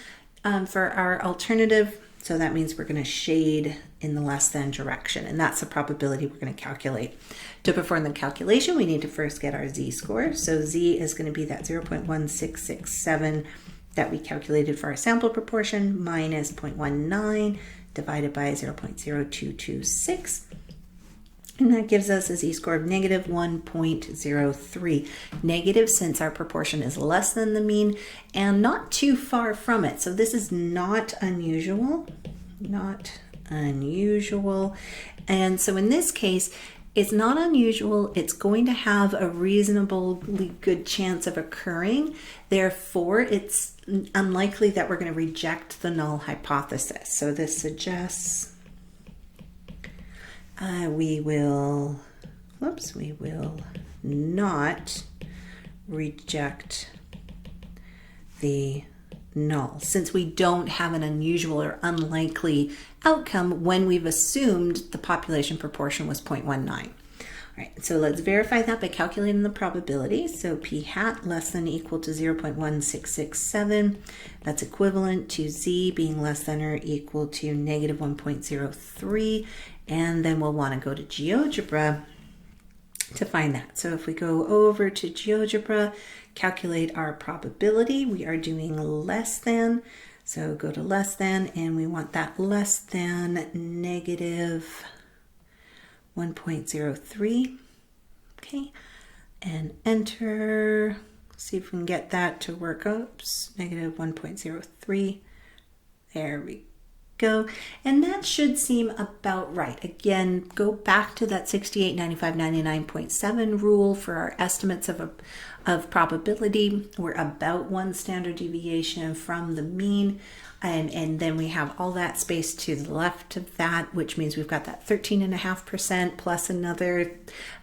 Speaker 1: for our alternative. So that means we're going to shade in the less than direction, and that's the probability we're going to calculate. To perform the calculation, we need to first get our z-score. So z is going to be that 0.1667 that we calculated for our sample proportion minus 0.19 divided by 0.0226. And that gives us a z-score of negative 1.03. Negative since our proportion is less than the mean and not too far from it. So this is not unusual, not unusual. And so in this case, it's not unusual. It's going to have a reasonably good chance of occurring. Therefore, it's unlikely that we're going to reject the null hypothesis. So this suggests we will not reject the null, since we don't have an unusual or unlikely outcome when we've assumed the population proportion was 0.19. All right, so let's verify that by calculating the probability. So p hat less than or equal to 0.1667. That's equivalent to z being less than or equal to negative 1.03. And then we'll want to go to GeoGebra to find that. So if we go over to GeoGebra, calculate our probability, we are doing less than. So go to less than, and we want that less than negative 1.03. Okay, and enter. See if we can get that to work. Oops, negative 1.03. There we go. And that should seem about right. Again, go back to that 68, 95, 99.7 rule for our estimates of probability. We're about 1 standard deviation from the mean. And then we have all that space to the left of that, which means we've got that 13.5% plus another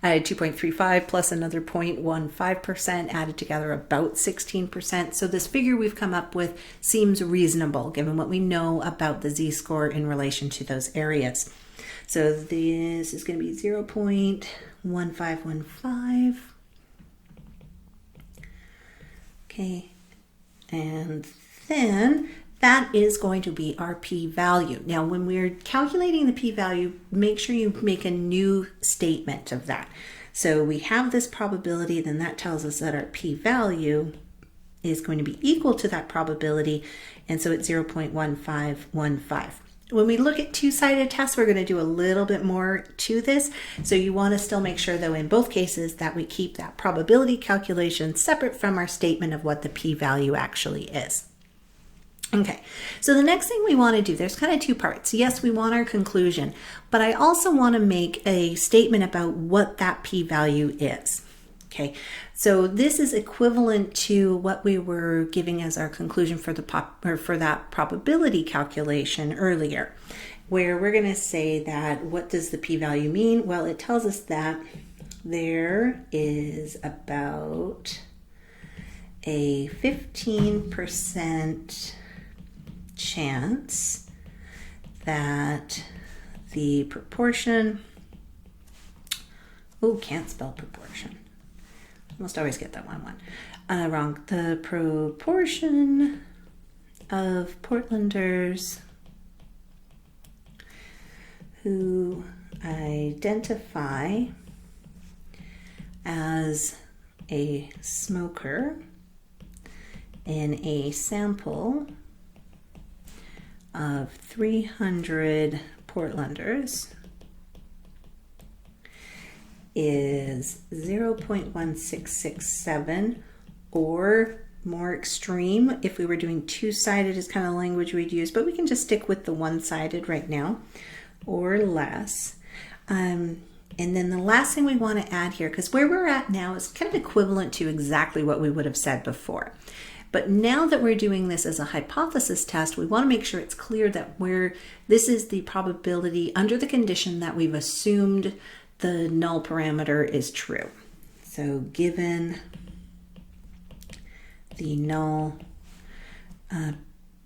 Speaker 1: 2.35 plus another 0.15% added together, about 16%. So this figure we've come up with seems reasonable given what we know about the z-score in relation to those areas. So this is going to be 0.1515. Okay, and then that is going to be our p-value. Now, when we're calculating the p-value, make sure you make a new statement of that. So we have this probability, then that tells us that our p-value is going to be equal to that probability, and so it's 0.1515. When we look at two-sided tests, we're going to do a little bit more to this. So you want to still make sure, though, in both cases that we keep that probability calculation separate from our statement of what the p-value actually is. Okay, so the next thing we want to do, there's kind of two parts. Yes, we want our conclusion, but I also want to make a statement about what that p-value is. Okay, so this is equivalent to what we were giving as our conclusion for that probability calculation earlier, where we're going to say that what does the p-value mean? Well, it tells us that there is about a 15% chance that the proportion, can't spell proportion. Almost always get that one wrong. The proportion of Portlanders who identify as a smoker in a sample of 300 Portlanders is 0.1667, or more extreme, if we were doing two-sided is kind of the language we'd use, but we can just stick with the one-sided right now, or less. And then the last thing we want to add here, because where we're at now is kind of equivalent to exactly what we would have said before. But now that we're doing this as a hypothesis test, we want to make sure it's clear that this is the probability under the condition that we've assumed the null parameter is true. So given the null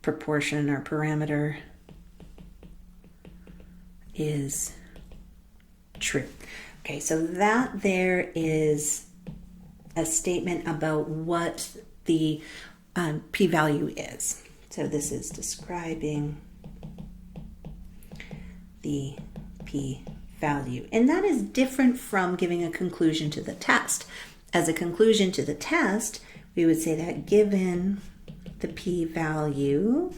Speaker 1: proportion or parameter is true. Okay, so that there is a statement about what the p-value is. So this is describing the p-value. And that is different from giving a conclusion to the test. As a conclusion to the test, we would say that given the p-value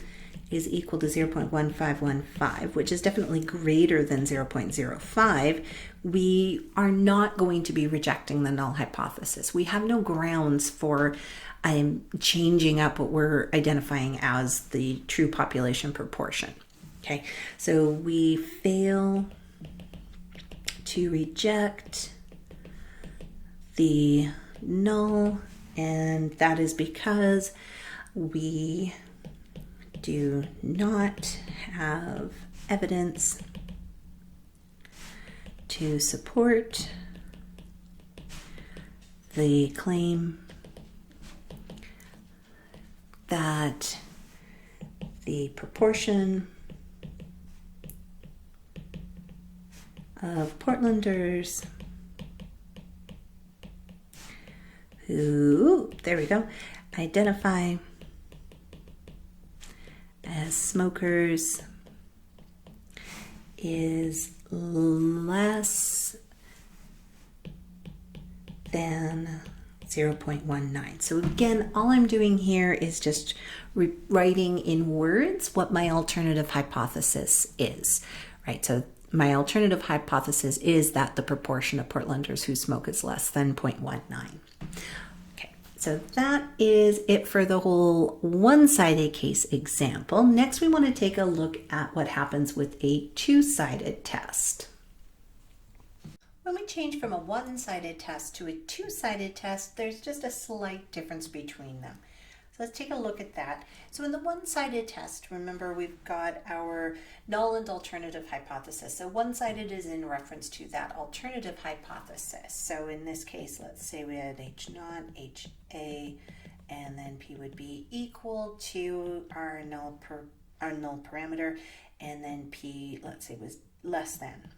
Speaker 1: is equal to 0.1515, which is definitely greater than 0.05, we are not going to be rejecting the null hypothesis. We have no grounds for changing up what we're identifying as the true population proportion. Okay, so we fail to reject the null, and that is because we do not have evidence to support the claim that the proportion of Portlanders who, there we go, identify as smokers is less than 0.19. So again, all I'm doing here is just writing in words what my alternative hypothesis is, right? So my alternative hypothesis is that the proportion of Portlanders who smoke is less than 0.19. Okay, so that is it for the whole one-sided case example. Next, we want to take a look at what happens with a two-sided test. When we change from a one-sided test to a two-sided test, there's just a slight difference between them. So let's take a look at that. So in the one-sided test, remember we've got our null and alternative hypothesis. So one-sided is in reference to that alternative hypothesis. So in this case, let's say we had H0, HA, and then P would be equal to our null parameter, and then P, let's say, was less than.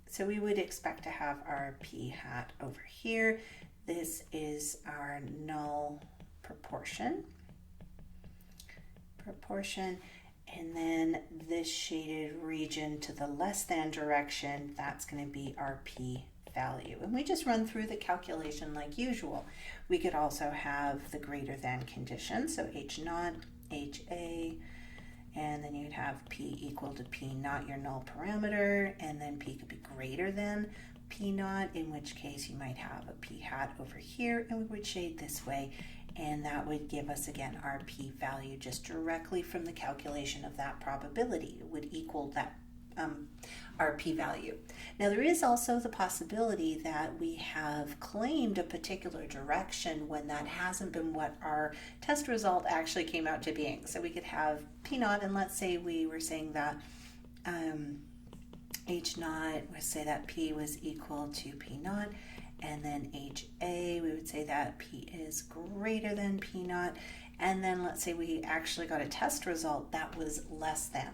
Speaker 1: So we would expect to have our p hat over here. This is our null proportion, and then this shaded region to the less than direction, that's going to be our p value. And we just run through the calculation like usual. We could also have the greater than condition, so H0, HA, and then you'd have p equal to p naught, your null parameter, and then p could be greater than p naught, in which case you might have a p hat over here, and we would shade this way, and that would give us again our p value just directly from the calculation of that probability. It would equal that our p-value. Now there is also the possibility that we have claimed a particular direction when that hasn't been what our test result actually came out to being. So we could have p naught, and let's say we were saying that h naught, we say that p was equal to p naught, and then HA, we would say that p is greater than p naught, and then let's say we actually got a test result that was less than,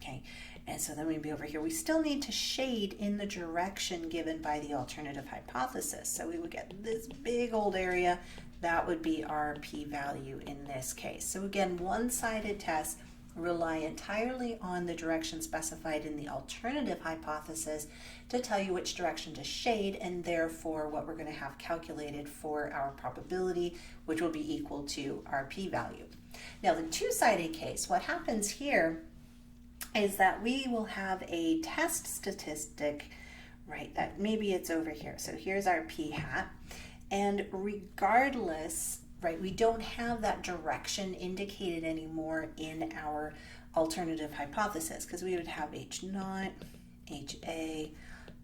Speaker 1: okay? And so then we'd be over here. We still need to shade in the direction given by the alternative hypothesis. So we would get this big old area. That would be our p-value in this case. So again, one-sided tests rely entirely on the direction specified in the alternative hypothesis to tell you which direction to shade, and therefore what we're going to have calculated for our probability, which will be equal to our p-value. Now the two-sided case, what happens here is that we will have a test statistic, right, that maybe it's over here. So here's our p hat, and regardless, right, we don't have that direction indicated anymore in our alternative hypothesis, because we would have h naught, ha,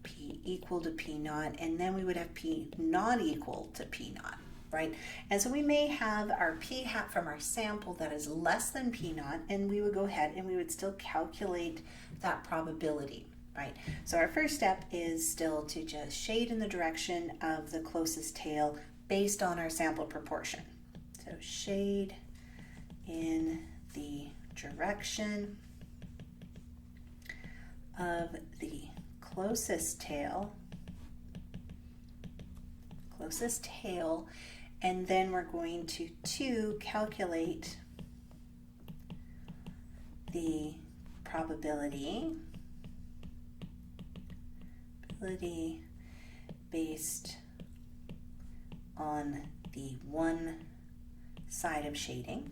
Speaker 1: p equal to p naught, and then we would have p not equal to p naught. Right? And so we may have our p hat from our sample that is less than p naught, and we would go ahead and we would still calculate that probability, right? So our first step is still to just shade in the direction of the closest tail based on our sample proportion. So shade in the direction of the closest tail, and then we're going to calculate the probability based on the one side of shading.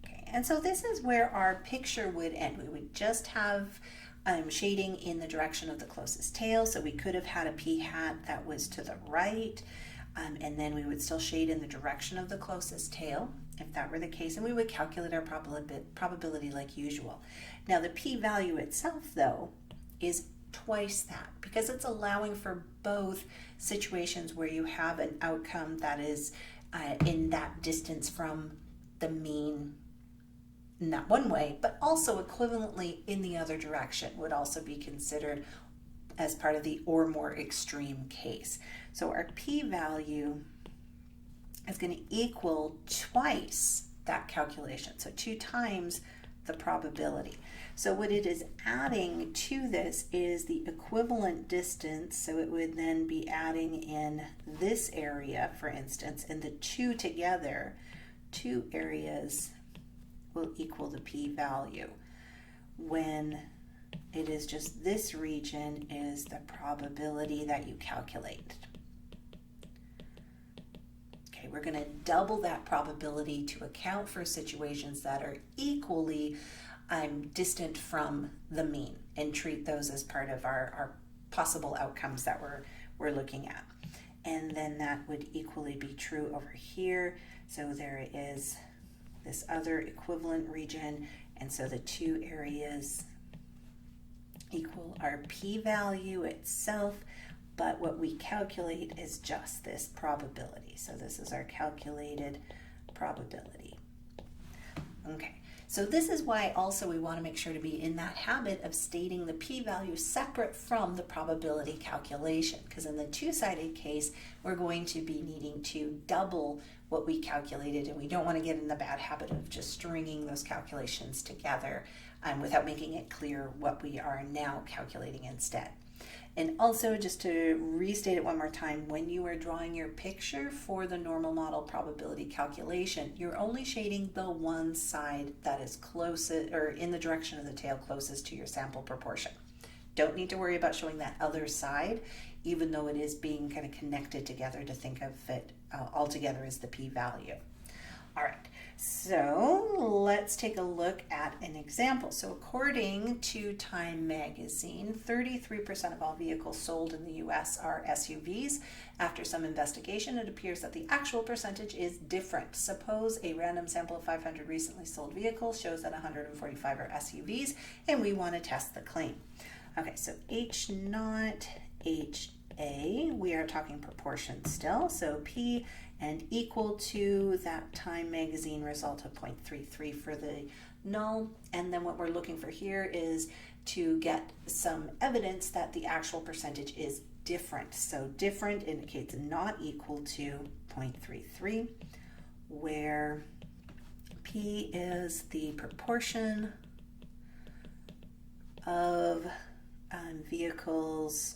Speaker 1: Okay, and so this is where our picture would end. We would just have shading in the direction of the closest tail, so we could have had a p hat that was to the right, and then we would still shade in the direction of the closest tail, if that were the case, and we would calculate our probability like usual. Now the p-value itself, though, is twice that, because it's allowing for both situations where you have an outcome that is in that distance from the mean in that one way, but also equivalently in the other direction would also be considered as part of the or more extreme case. So our p-value is going to equal twice that calculation, so 2 times the probability. So what it is adding to this is the equivalent distance, so it would then be adding in this area, for instance, and the two together, 2 areas will equal the p-value. When it is just this region is the probability that you calculate. Okay, we're going to double that probability to account for situations that are equally distant from the mean, and treat those as part of our possible outcomes that we're looking at. And then that would equally be true over here. So there is this other equivalent region, and so the 2 areas equal our p-value itself, but what we calculate is just this probability. So this is our calculated probability. Okay, so this is why also we want to make sure to be in that habit of stating the p-value separate from the probability calculation, because in the two-sided case, we're going to be needing to double what we calculated, and we don't want to get in the bad habit of just stringing those calculations together without making it clear what we are now calculating instead. And also, just to restate it one more time, when you are drawing your picture for the normal model probability calculation, you're only shading the one side that is closest, or in the direction of the tail closest to your sample proportion. Don't need to worry about showing that other side, even though it is being kind of connected together to think of it all together as the p-value. All right, so let's take a look at an example. So according to Time magazine, 33% of all vehicles sold in the US are SUVs. After some investigation, it appears that the actual percentage is different. Suppose a random sample of 500 recently sold vehicles shows that 145 are SUVs, and we want to test the claim. Okay, so H naught, HA, we are talking proportions still, so P and equal to that Time magazine result of 0.33 for the null, and then what we're looking for here is to get some evidence that the actual percentage is different. So different indicates not equal to 0.33, where P is the proportion of vehicles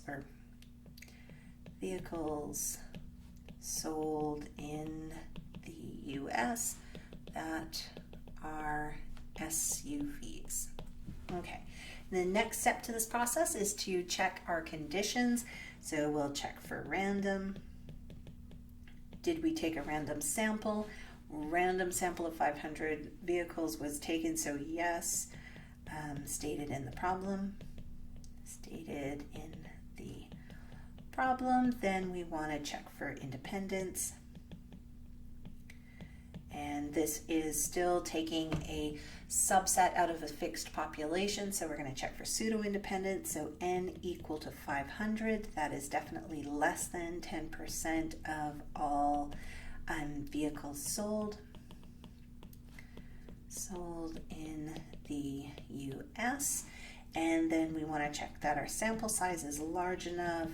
Speaker 1: sold in the US that are SUVs. Okay, the next step to this process is to check our conditions. So we'll check for random. Did we take a random sample? random sample of 500 vehicles was taken, so yes, stated in the problem. Then we want to check for independence. And this is still taking a subset out of a fixed population, so we're going to check for pseudo-independence. So n equal to 500, that is definitely less than 10% of all vehicles sold in the US. And then we want to check that our sample size is large enough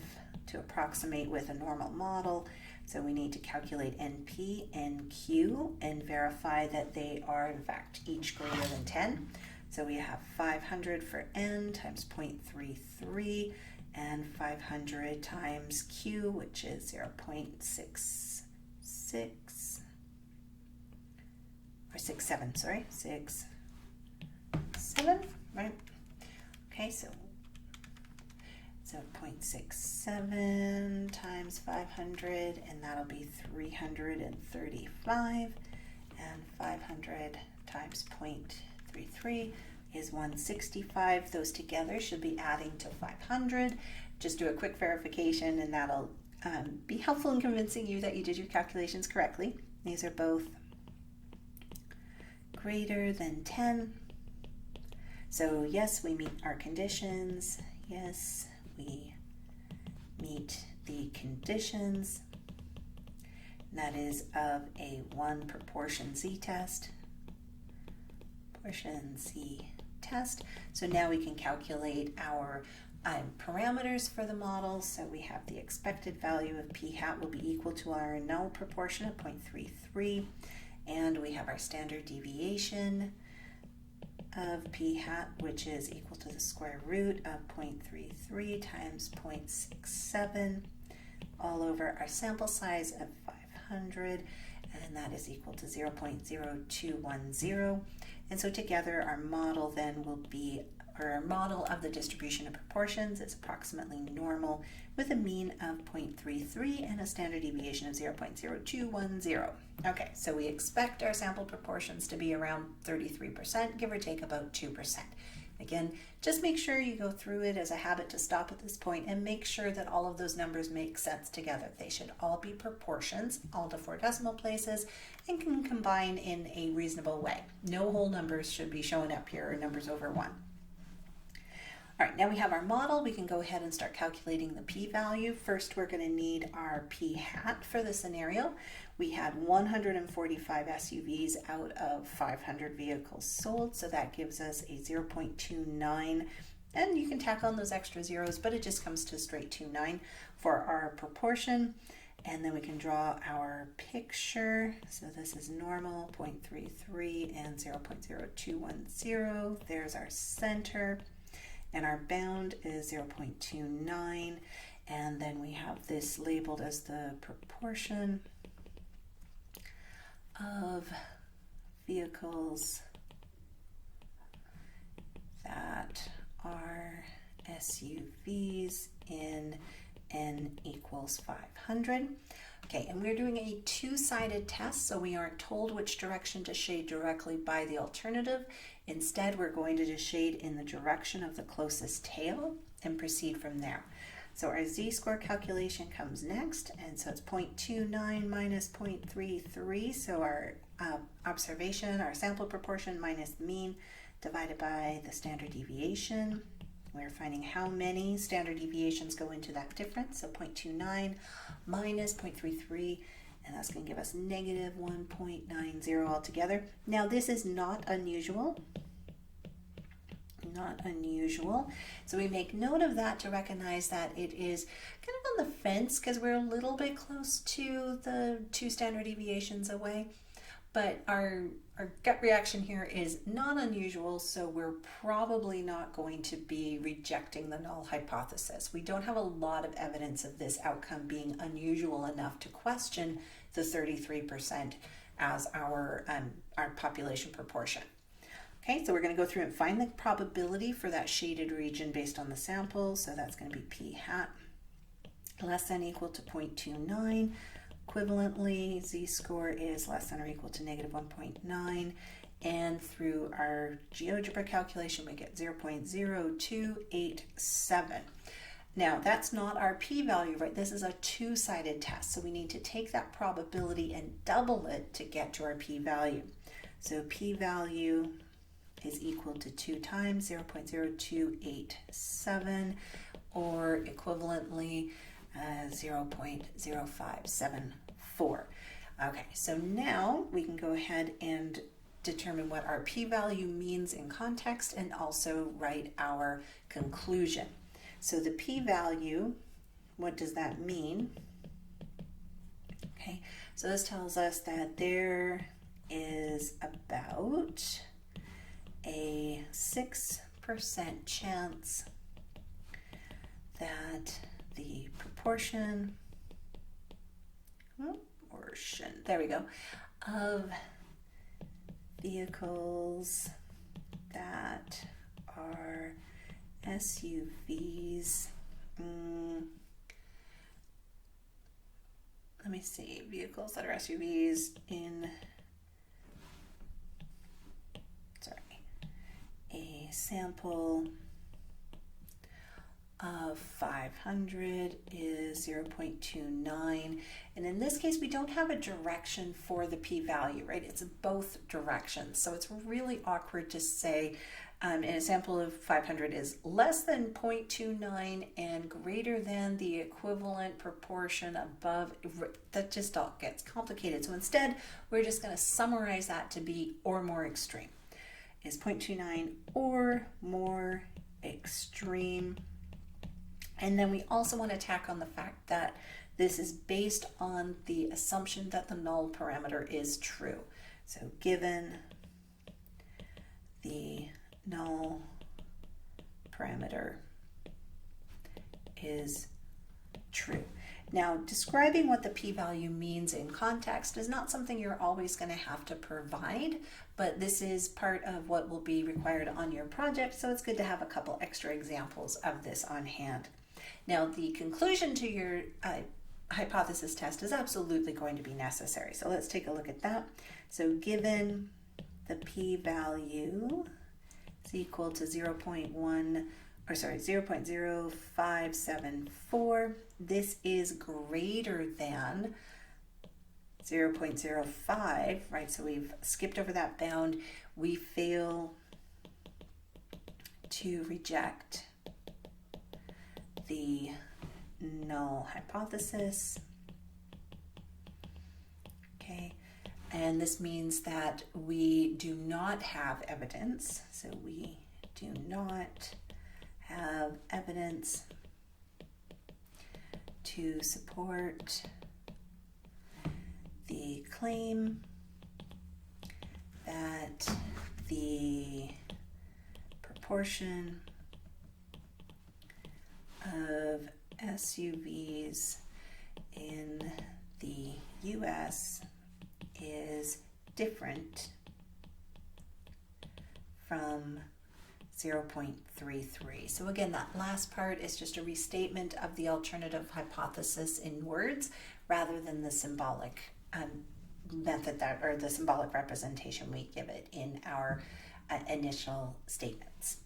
Speaker 1: to approximate with a normal model. So we need to calculate NP, NQ, and verify that they are in fact each greater than 10. So we have 500 for N times 0.33 and 500 times Q, which is 0.66 or 67, sorry, 67, right? Okay, so 0.67 times 500, and that'll be 335, and 500 times 0.33 is 165. Those together should be adding to 500. Just do a quick verification, and that'll be helpful in convincing you that you did your calculations correctly. These are both greater than 10. So yes, we meet our conditions. Yes, we meet the conditions. That is of a 1 proportion z-test. Proportion z-test. So now we can calculate our parameters for the model. So we have the expected value of p hat will be equal to our null proportion of 0.33. And we have our standard deviation of p hat, which is equal to the square root of 0.33 times 0.67 all over our sample size of 500, and that is equal to 0.0210. And so together our model then will be, or our model of the distribution of proportions is approximately normal with a mean of 0.33 and a standard deviation of 0.0210. Okay, so we expect our sample proportions to be around 33%, give or take about 2%. Again, just make sure you go through it as a habit to stop at this point and make sure that all of those numbers make sense together. They should all be proportions, all to 4 decimal places, and can combine in a reasonable way. No whole numbers should be showing up here, or numbers over 1. All right, now we have our model. We can go ahead and start calculating the p-value. First, we're going to need our p hat for the scenario. We had 145 SUVs out of 500 vehicles sold, so that gives us a 0.29. And you can tack on those extra zeros, but it just comes to straight 29 for our proportion. And then we can draw our picture. So this is normal, 0.33 and 0.0210. There's our center. And our bound is 0.29, and then we have this labeled as the proportion of vehicles that are SUVs in N equals 500. Okay, and we're doing a 2-sided test, so we aren't told which direction to shade directly by the alternative. Instead, we're going to just shade in the direction of the closest tail and proceed from there. So our z-score calculation comes next, and so it's 0.29 minus 0.33, so our observation, our sample proportion minus mean divided by the standard deviation. We're finding how many standard deviations go into that difference. So 0.29 minus 0.33, and that's going to give us negative 1.90 altogether. Now this is not unusual. Not unusual. So we make note of that to recognize that it is kind of on the fence because we're a little bit close to the 2 standard deviations away. But our gut reaction here is not unusual, so we're probably not going to be rejecting the null hypothesis. We don't have a lot of evidence of this outcome being unusual enough to question the 33% as our population proportion. Okay, so we're going to go through and find the probability for that shaded region based on the sample. So that's going to be p hat less than equal to 0.29 Equivalently, z-score is less than or equal to negative 1.9, and through our GeoGebra calculation we get 0.0287. Now that's not our p-value, right? This is a two-sided test, so we need to take that probability and double it to get to our p-value. So p-value is equal to 2 times 0.0287, or equivalently 0.0574. Okay, so now we can go ahead and determine what our p-value means in context and also write our conclusion. So the p-value, what does that mean? Okay, so this tells us that there is about a 6% chance that the proportion, there we go, of vehicles that are SUVs, let me see, vehicles that are SUVs in, a sample of 500 is 0.29, and in this case we don't have a direction for the p-value, right? It's both directions, so it's really awkward to say in a sample of 500 is less than 0.29 and greater than the equivalent proportion above. That just all gets complicated, so instead we're just going to summarize that to be or more extreme. Is 0.29 or more extreme. And then we also want to tack on the fact that this is based on the assumption that the null parameter is true. So given the null parameter is true. Now, describing what the p-value means in context is not something you're always going to have to provide, but this is part of what will be required on your project, so it's good to have a couple extra examples of this on hand. Now, the conclusion to your hypothesis test is absolutely going to be necessary, so let's take a look at that. So given the p-value is equal to 0.0574, this is greater than 0.05, right? So we've skipped over that bound. We fail to reject the null hypothesis. Okay, and this means that we do not have evidence. So we do not have evidence to support the claim that the proportion of SUVs in the US is different from 0.33. So again, that last part is just a restatement of the alternative hypothesis in words rather than the symbolic method that, or the symbolic representation we give it in our initial statements.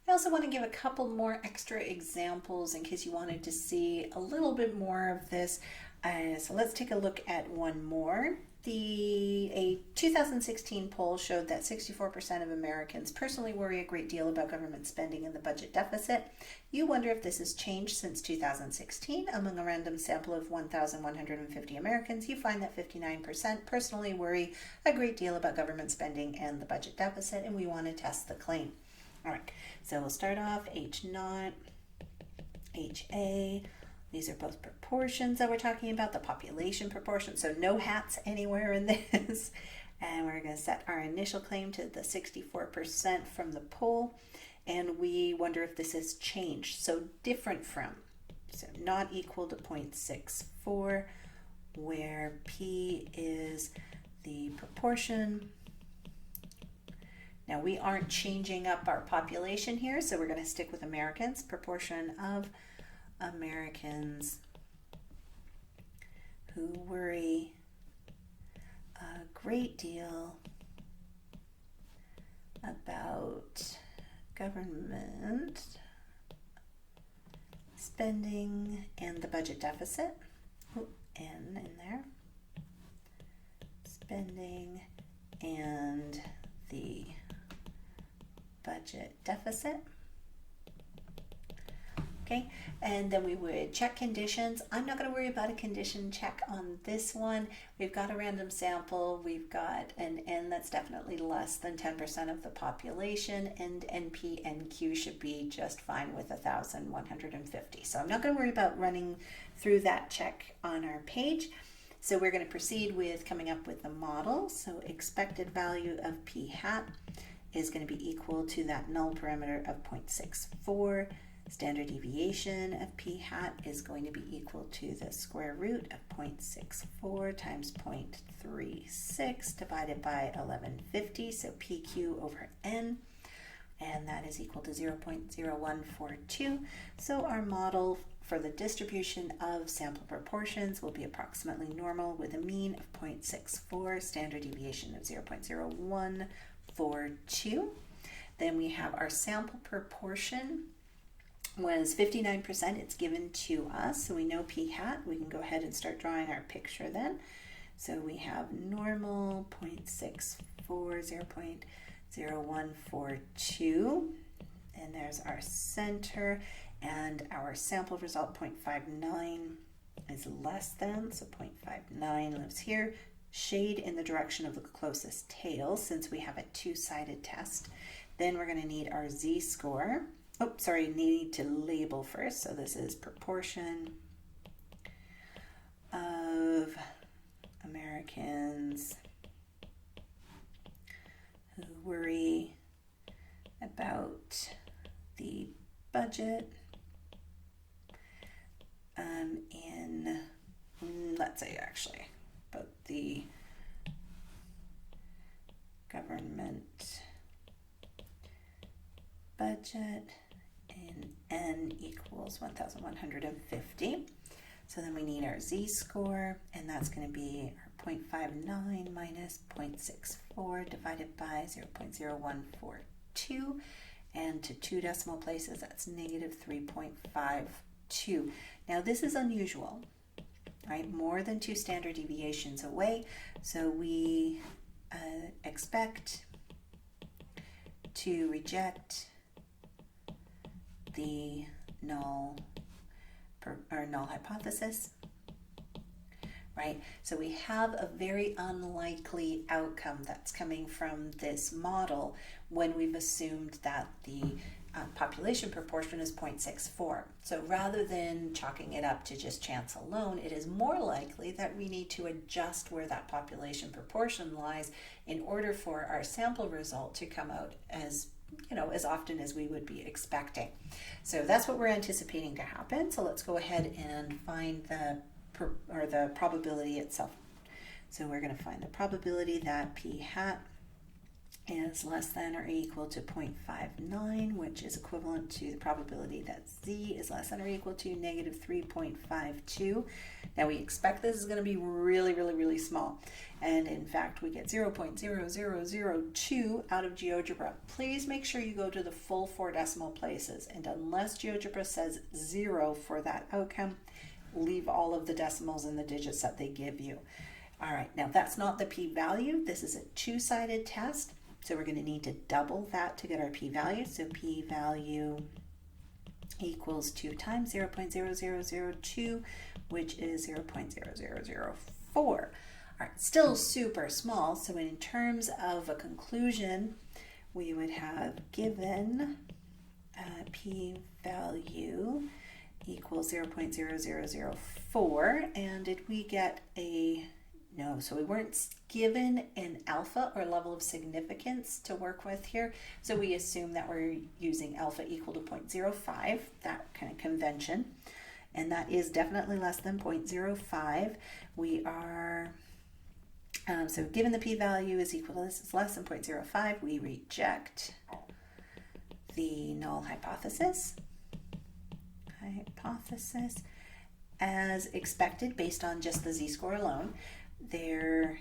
Speaker 1: I also want to give a couple more extra examples in case you wanted to see a little bit more of this. So let's take a look at one more. A 2016 poll showed that 64% of Americans personally worry a great deal about government spending and the budget deficit. You wonder if this has changed since 2016. Among a random sample of 1,150 Americans, you find that 59% personally worry a great deal about government spending and the budget deficit, and we want to test the claim. All right, so we'll start off H0, HA. These are both proportions that we're talking about, the population proportion, so no hats anywhere in this. And we're going to set our initial claim to the 64% from the poll, and we wonder if this has changed. So different from, so not equal to 0.64, where P is the proportion. Now we aren't changing up our population here, so we're going to stick with Americans, proportion of Americans who worry a great deal about government spending and the budget deficit. N in there. Spending and the budget deficit. Okay, and then we would check conditions. I'm not going to worry about a condition check on this one. We've got a random sample. We've got an N that's definitely less than 10% of the population, and NP and Q should be just fine with 1,150. So I'm not going to worry about running through that check on our page. So we're going to proceed with coming up with the model. So expected value of P hat is going to be equal to that null parameter of 0.64. Standard deviation of P hat is going to be equal to the square root of 0.64 times 0.36 divided by 1150, so PQ over N, and that is equal to 0.0142. So our model for the distribution of sample proportions will be approximately normal with a mean of 0.64, standard deviation of 0.0142. Then we have our sample proportion was 59%. It's given to us, so we know P hat. We can go ahead and start drawing our picture then. So we have normal 0.64, 0.0142, and there's our center, and our sample result 0.59 is less than, so 0.59 lives here. Shade in the direction of the closest tail since we have a two-sided test. Then we're going to need our z-score. Oh, sorry, need to label first. So this is proportion of Americans who worry about the budget let's say actually, about the government budget in N equals 1,150. So then we need our z-score, and that's going to be our 0.59 minus 0.64 divided by 0.0142, and to two decimal places, that's negative 3.52. Now this is unusual, right? More than two standard deviations away, so we expect to reject the null hypothesis, right? So we have a very unlikely outcome that's coming from this model when we've assumed that the population proportion is 0.64. So rather than chalking it up to just chance alone, it is more likely that we need to adjust where that population proportion lies in order for our sample result to come out as as often as we would be expecting. So that's what we're anticipating to happen. So let's go ahead and find the probability itself. So we're going to find the probability that P hat is less than or equal to 0.59, which is equivalent to the probability that Z is less than or equal to negative 3.52. Now we expect this is going to be really, really, really small. And in fact, we get 0.0002 out of GeoGebra. Please make sure you go to the full 4 decimal places. And unless GeoGebra says 0 for that outcome, leave all of the decimals in the digits that they give you. All right, now that's not the p-value. This is a two-sided test. So we're going to need to double that to get our p-value. So p-value equals 2 times 0.0002, which is 0.0004. All right, still super small. So in terms of a conclusion, we would have given p-value equals 0.0004, and did we get a no? So we weren't given an alpha or level of significance to work with here, so we assume that we're using alpha equal to 0.05, that kind of convention, and that is definitely less than 0.05. We are so given the p-value is equal to this is less than 0.05, we reject the null hypothesis. hypothesis. As expected, based on just the z-score alone, there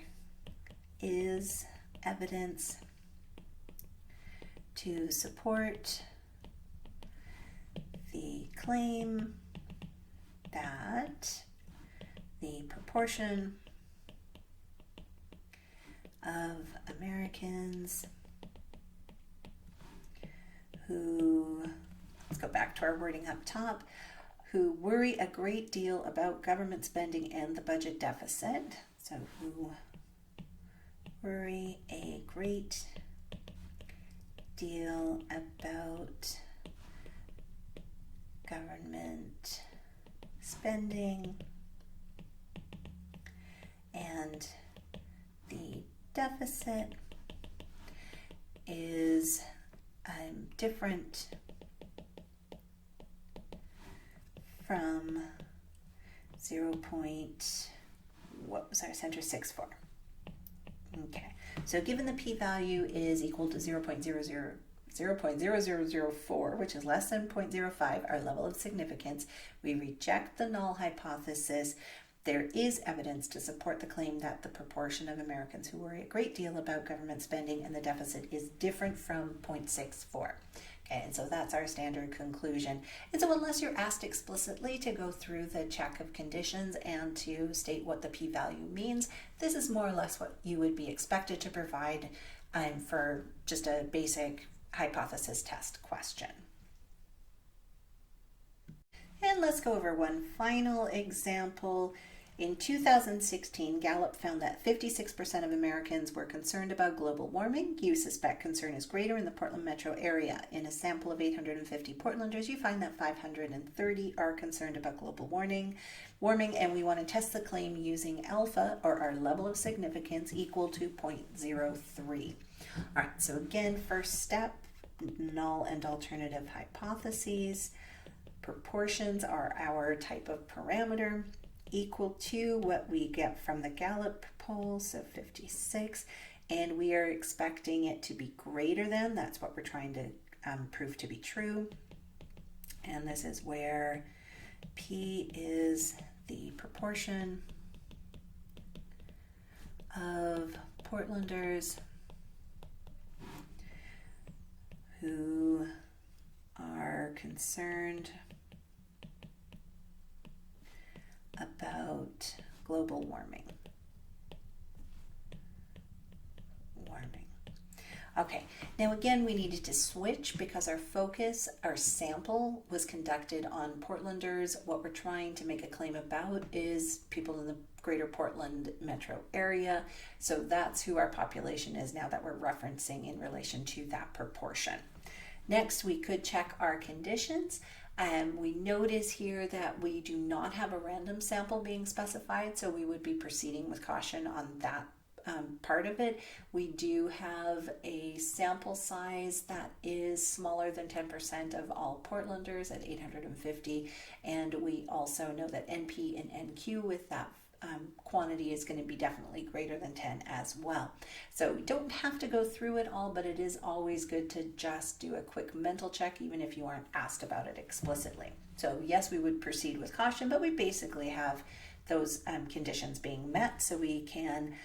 Speaker 1: is evidence to support the claim that the proportion of Americans who, let's go back to our wording up top, who worry a great deal about government spending and the budget deficit. So who worry a great deal about government spending and the deficit is different from 0.64. Okay, so given the p-value is equal to 0.0004, which is less than 0.05, our level of significance, we reject the null hypothesis. There is evidence to support the claim that the proportion of Americans who worry a great deal about government spending and the deficit is different from 0.64. Okay, and so that's our standard conclusion. And so unless you're asked explicitly to go through the check of conditions and to state what the p-value means, this is more or less what you would be expected to provide for just a basic hypothesis test question. And let's go over one final example. In 2016, Gallup found that 56% of Americans were concerned about global warming. You suspect concern is greater in the Portland metro area. In a sample of 850 Portlanders, you find that 530 are concerned about global warming, and we want to test the claim using alpha, or our level of significance, equal to 0.03. All right, so again, first step, null and alternative hypotheses. Proportions are our type of parameter, equal to what we get from the Gallup poll, so 56, and we are expecting it to be greater than, that's what we're trying to prove to be true, and this is where P is the proportion of Portlanders who are concerned about global warming. Okay, now again, we needed to switch because our focus, our sample was conducted on Portlanders. What we're trying to make a claim about is people in the greater Portland metro area. So that's who our population is now that we're referencing in relation to that proportion. Next, we could check our conditions. We notice here that we do not have a random sample being specified, so we would be proceeding with caution on that part of it. We do have a sample size that is smaller than 10% of all Portlanders at 850, and we also know that NP and NQ with that quantity is going to be definitely greater than 10 as well. So we don't have to go through it all, but it is always good to just do a quick mental check even if you aren't asked about it explicitly. So yes, we would proceed with caution, but we basically have those conditions being met, so we can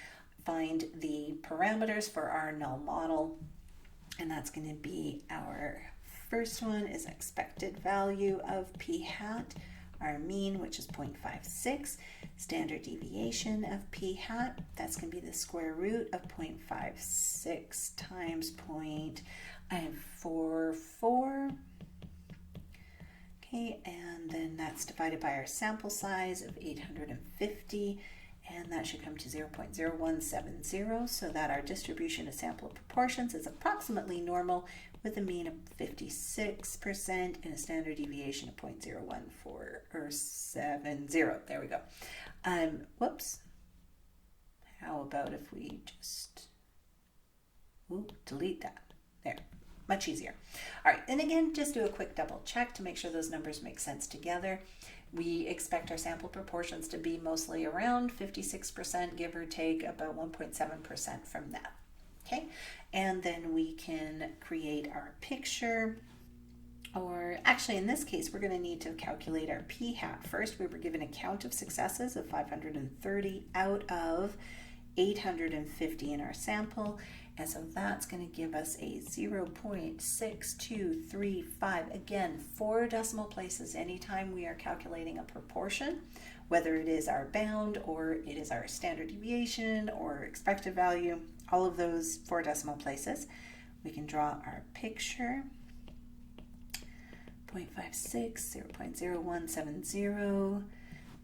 Speaker 1: find the parameters for our null model, and that's going to be our first one is expected value of p hat, our mean, which is 0.56, standard deviation of p hat, that's going to be the square root of 0.56 times 0.44. Okay, and then that's divided by our sample size of 850, and that should come to 0.0170, so that our distribution of sample proportions is approximately normal with a mean of 56% and a standard deviation of 0.01470. There we go. Whoops. How about if we just delete that? There. Much easier. All right, and again, just do a quick double check to make sure those numbers make sense together. We expect our sample proportions to be mostly around 56%, give or take about 1.7% from that. Okay, and then we can create our picture Or actually, in this case, we're going to need to calculate our p hat. First, we were given a count of successes of 530 out of 850 in our sample, and so that's going to give us a 0.6235. Again, 4 decimal places anytime we are calculating a proportion, whether it is our bound or it is our standard deviation or expected value, all of those 4 decimal places. We can draw our picture. 0.56, 0.0170.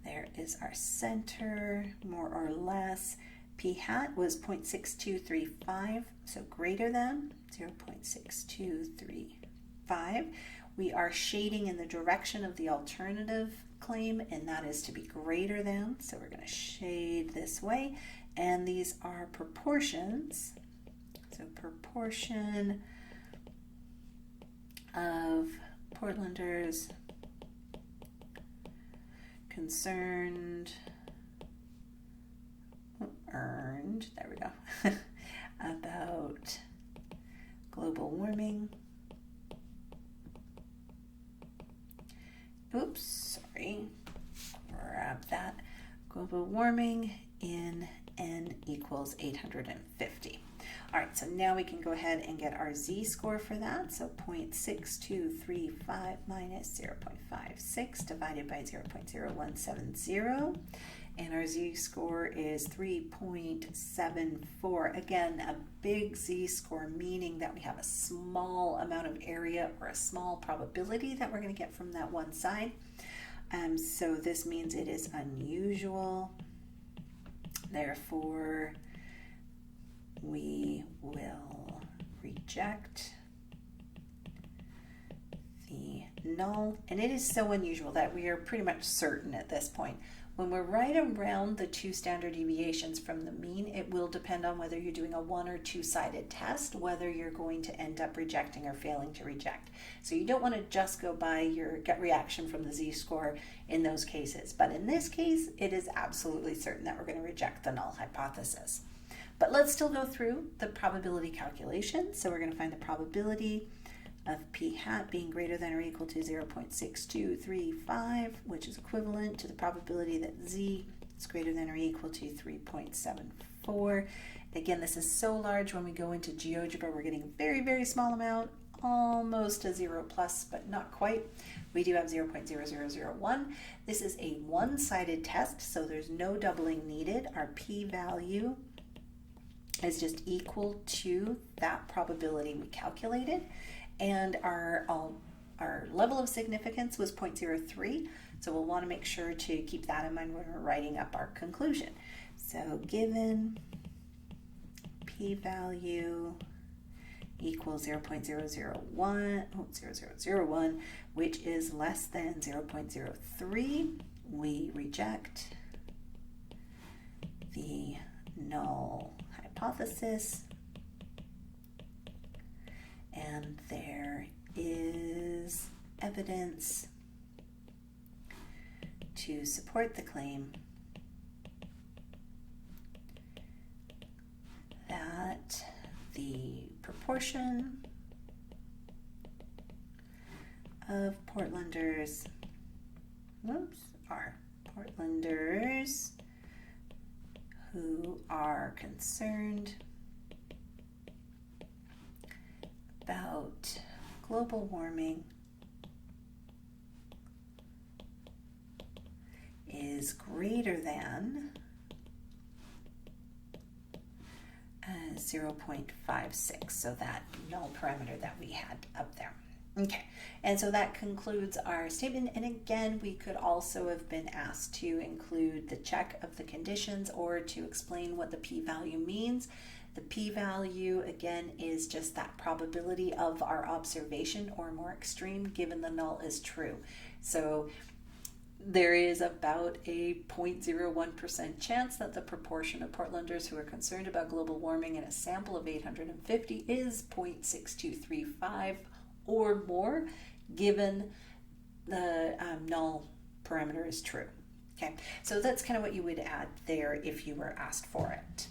Speaker 1: There is our center, more or less. P hat was 0.6235, so greater than 0.6235. We are shading in the direction of the alternative claim, and that is to be greater than, so we're going to shade this way. And these are proportions. So proportion of Portlanders concerned, earned, there we go, about global warming. Oops, sorry, grab that. Global warming in N equals 850. All right, so now we can go ahead and get our z-score for that. So 0.6235 minus 0.56 divided by 0.0170. And our z-score is 3.74. Again, a big z-score, meaning that we have a small amount of area or a small probability that we're going to get from that one side. So this means it is unusual. Therefore, we will reject the null. And it is so unusual that we are pretty much certain at this point. When we're right around the 2 standard deviations from the mean, it will depend on whether you're doing a 1- or 2-sided test, whether you're going to end up rejecting or failing to reject. So you don't want to just go by your gut reaction from the z-score in those cases. But in this case, it is absolutely certain that we're going to reject the null hypothesis. But let's still go through the probability calculation. So we're going to find the probability of p hat being greater than or equal to 0.6235, which is equivalent to the probability that z is greater than or equal to 3.74. Again, this is so large when we go into GeoGebra, we're getting a very, very small amount, almost a 0 plus, but not quite. We do have 0.0001. This is a one-sided test, so there's no doubling needed. Our p-value is just equal to that probability we calculated, and our level of significance was 0.03, so we'll want to make sure to keep that in mind when we're writing up our conclusion. So given p-value equals 0.0001, which is less than 0.03, we reject the null hypothesis, and there is evidence to support the claim that the proportion of Portlanders, who are concerned about global warming is greater than 0.56, so that null parameter that we had up there. Okay, and so that concludes our statement. And again, we could also have been asked to include the check of the conditions or to explain what the p-value means. The p-value, again, is just that probability of our observation, or more extreme, given the null is true. So there is about a 0.01% chance that the proportion of Portlanders who are concerned about global warming in a sample of 850 is 0.6235 or more, given the null parameter is true. Okay, so that's kind of what you would add there if you were asked for it.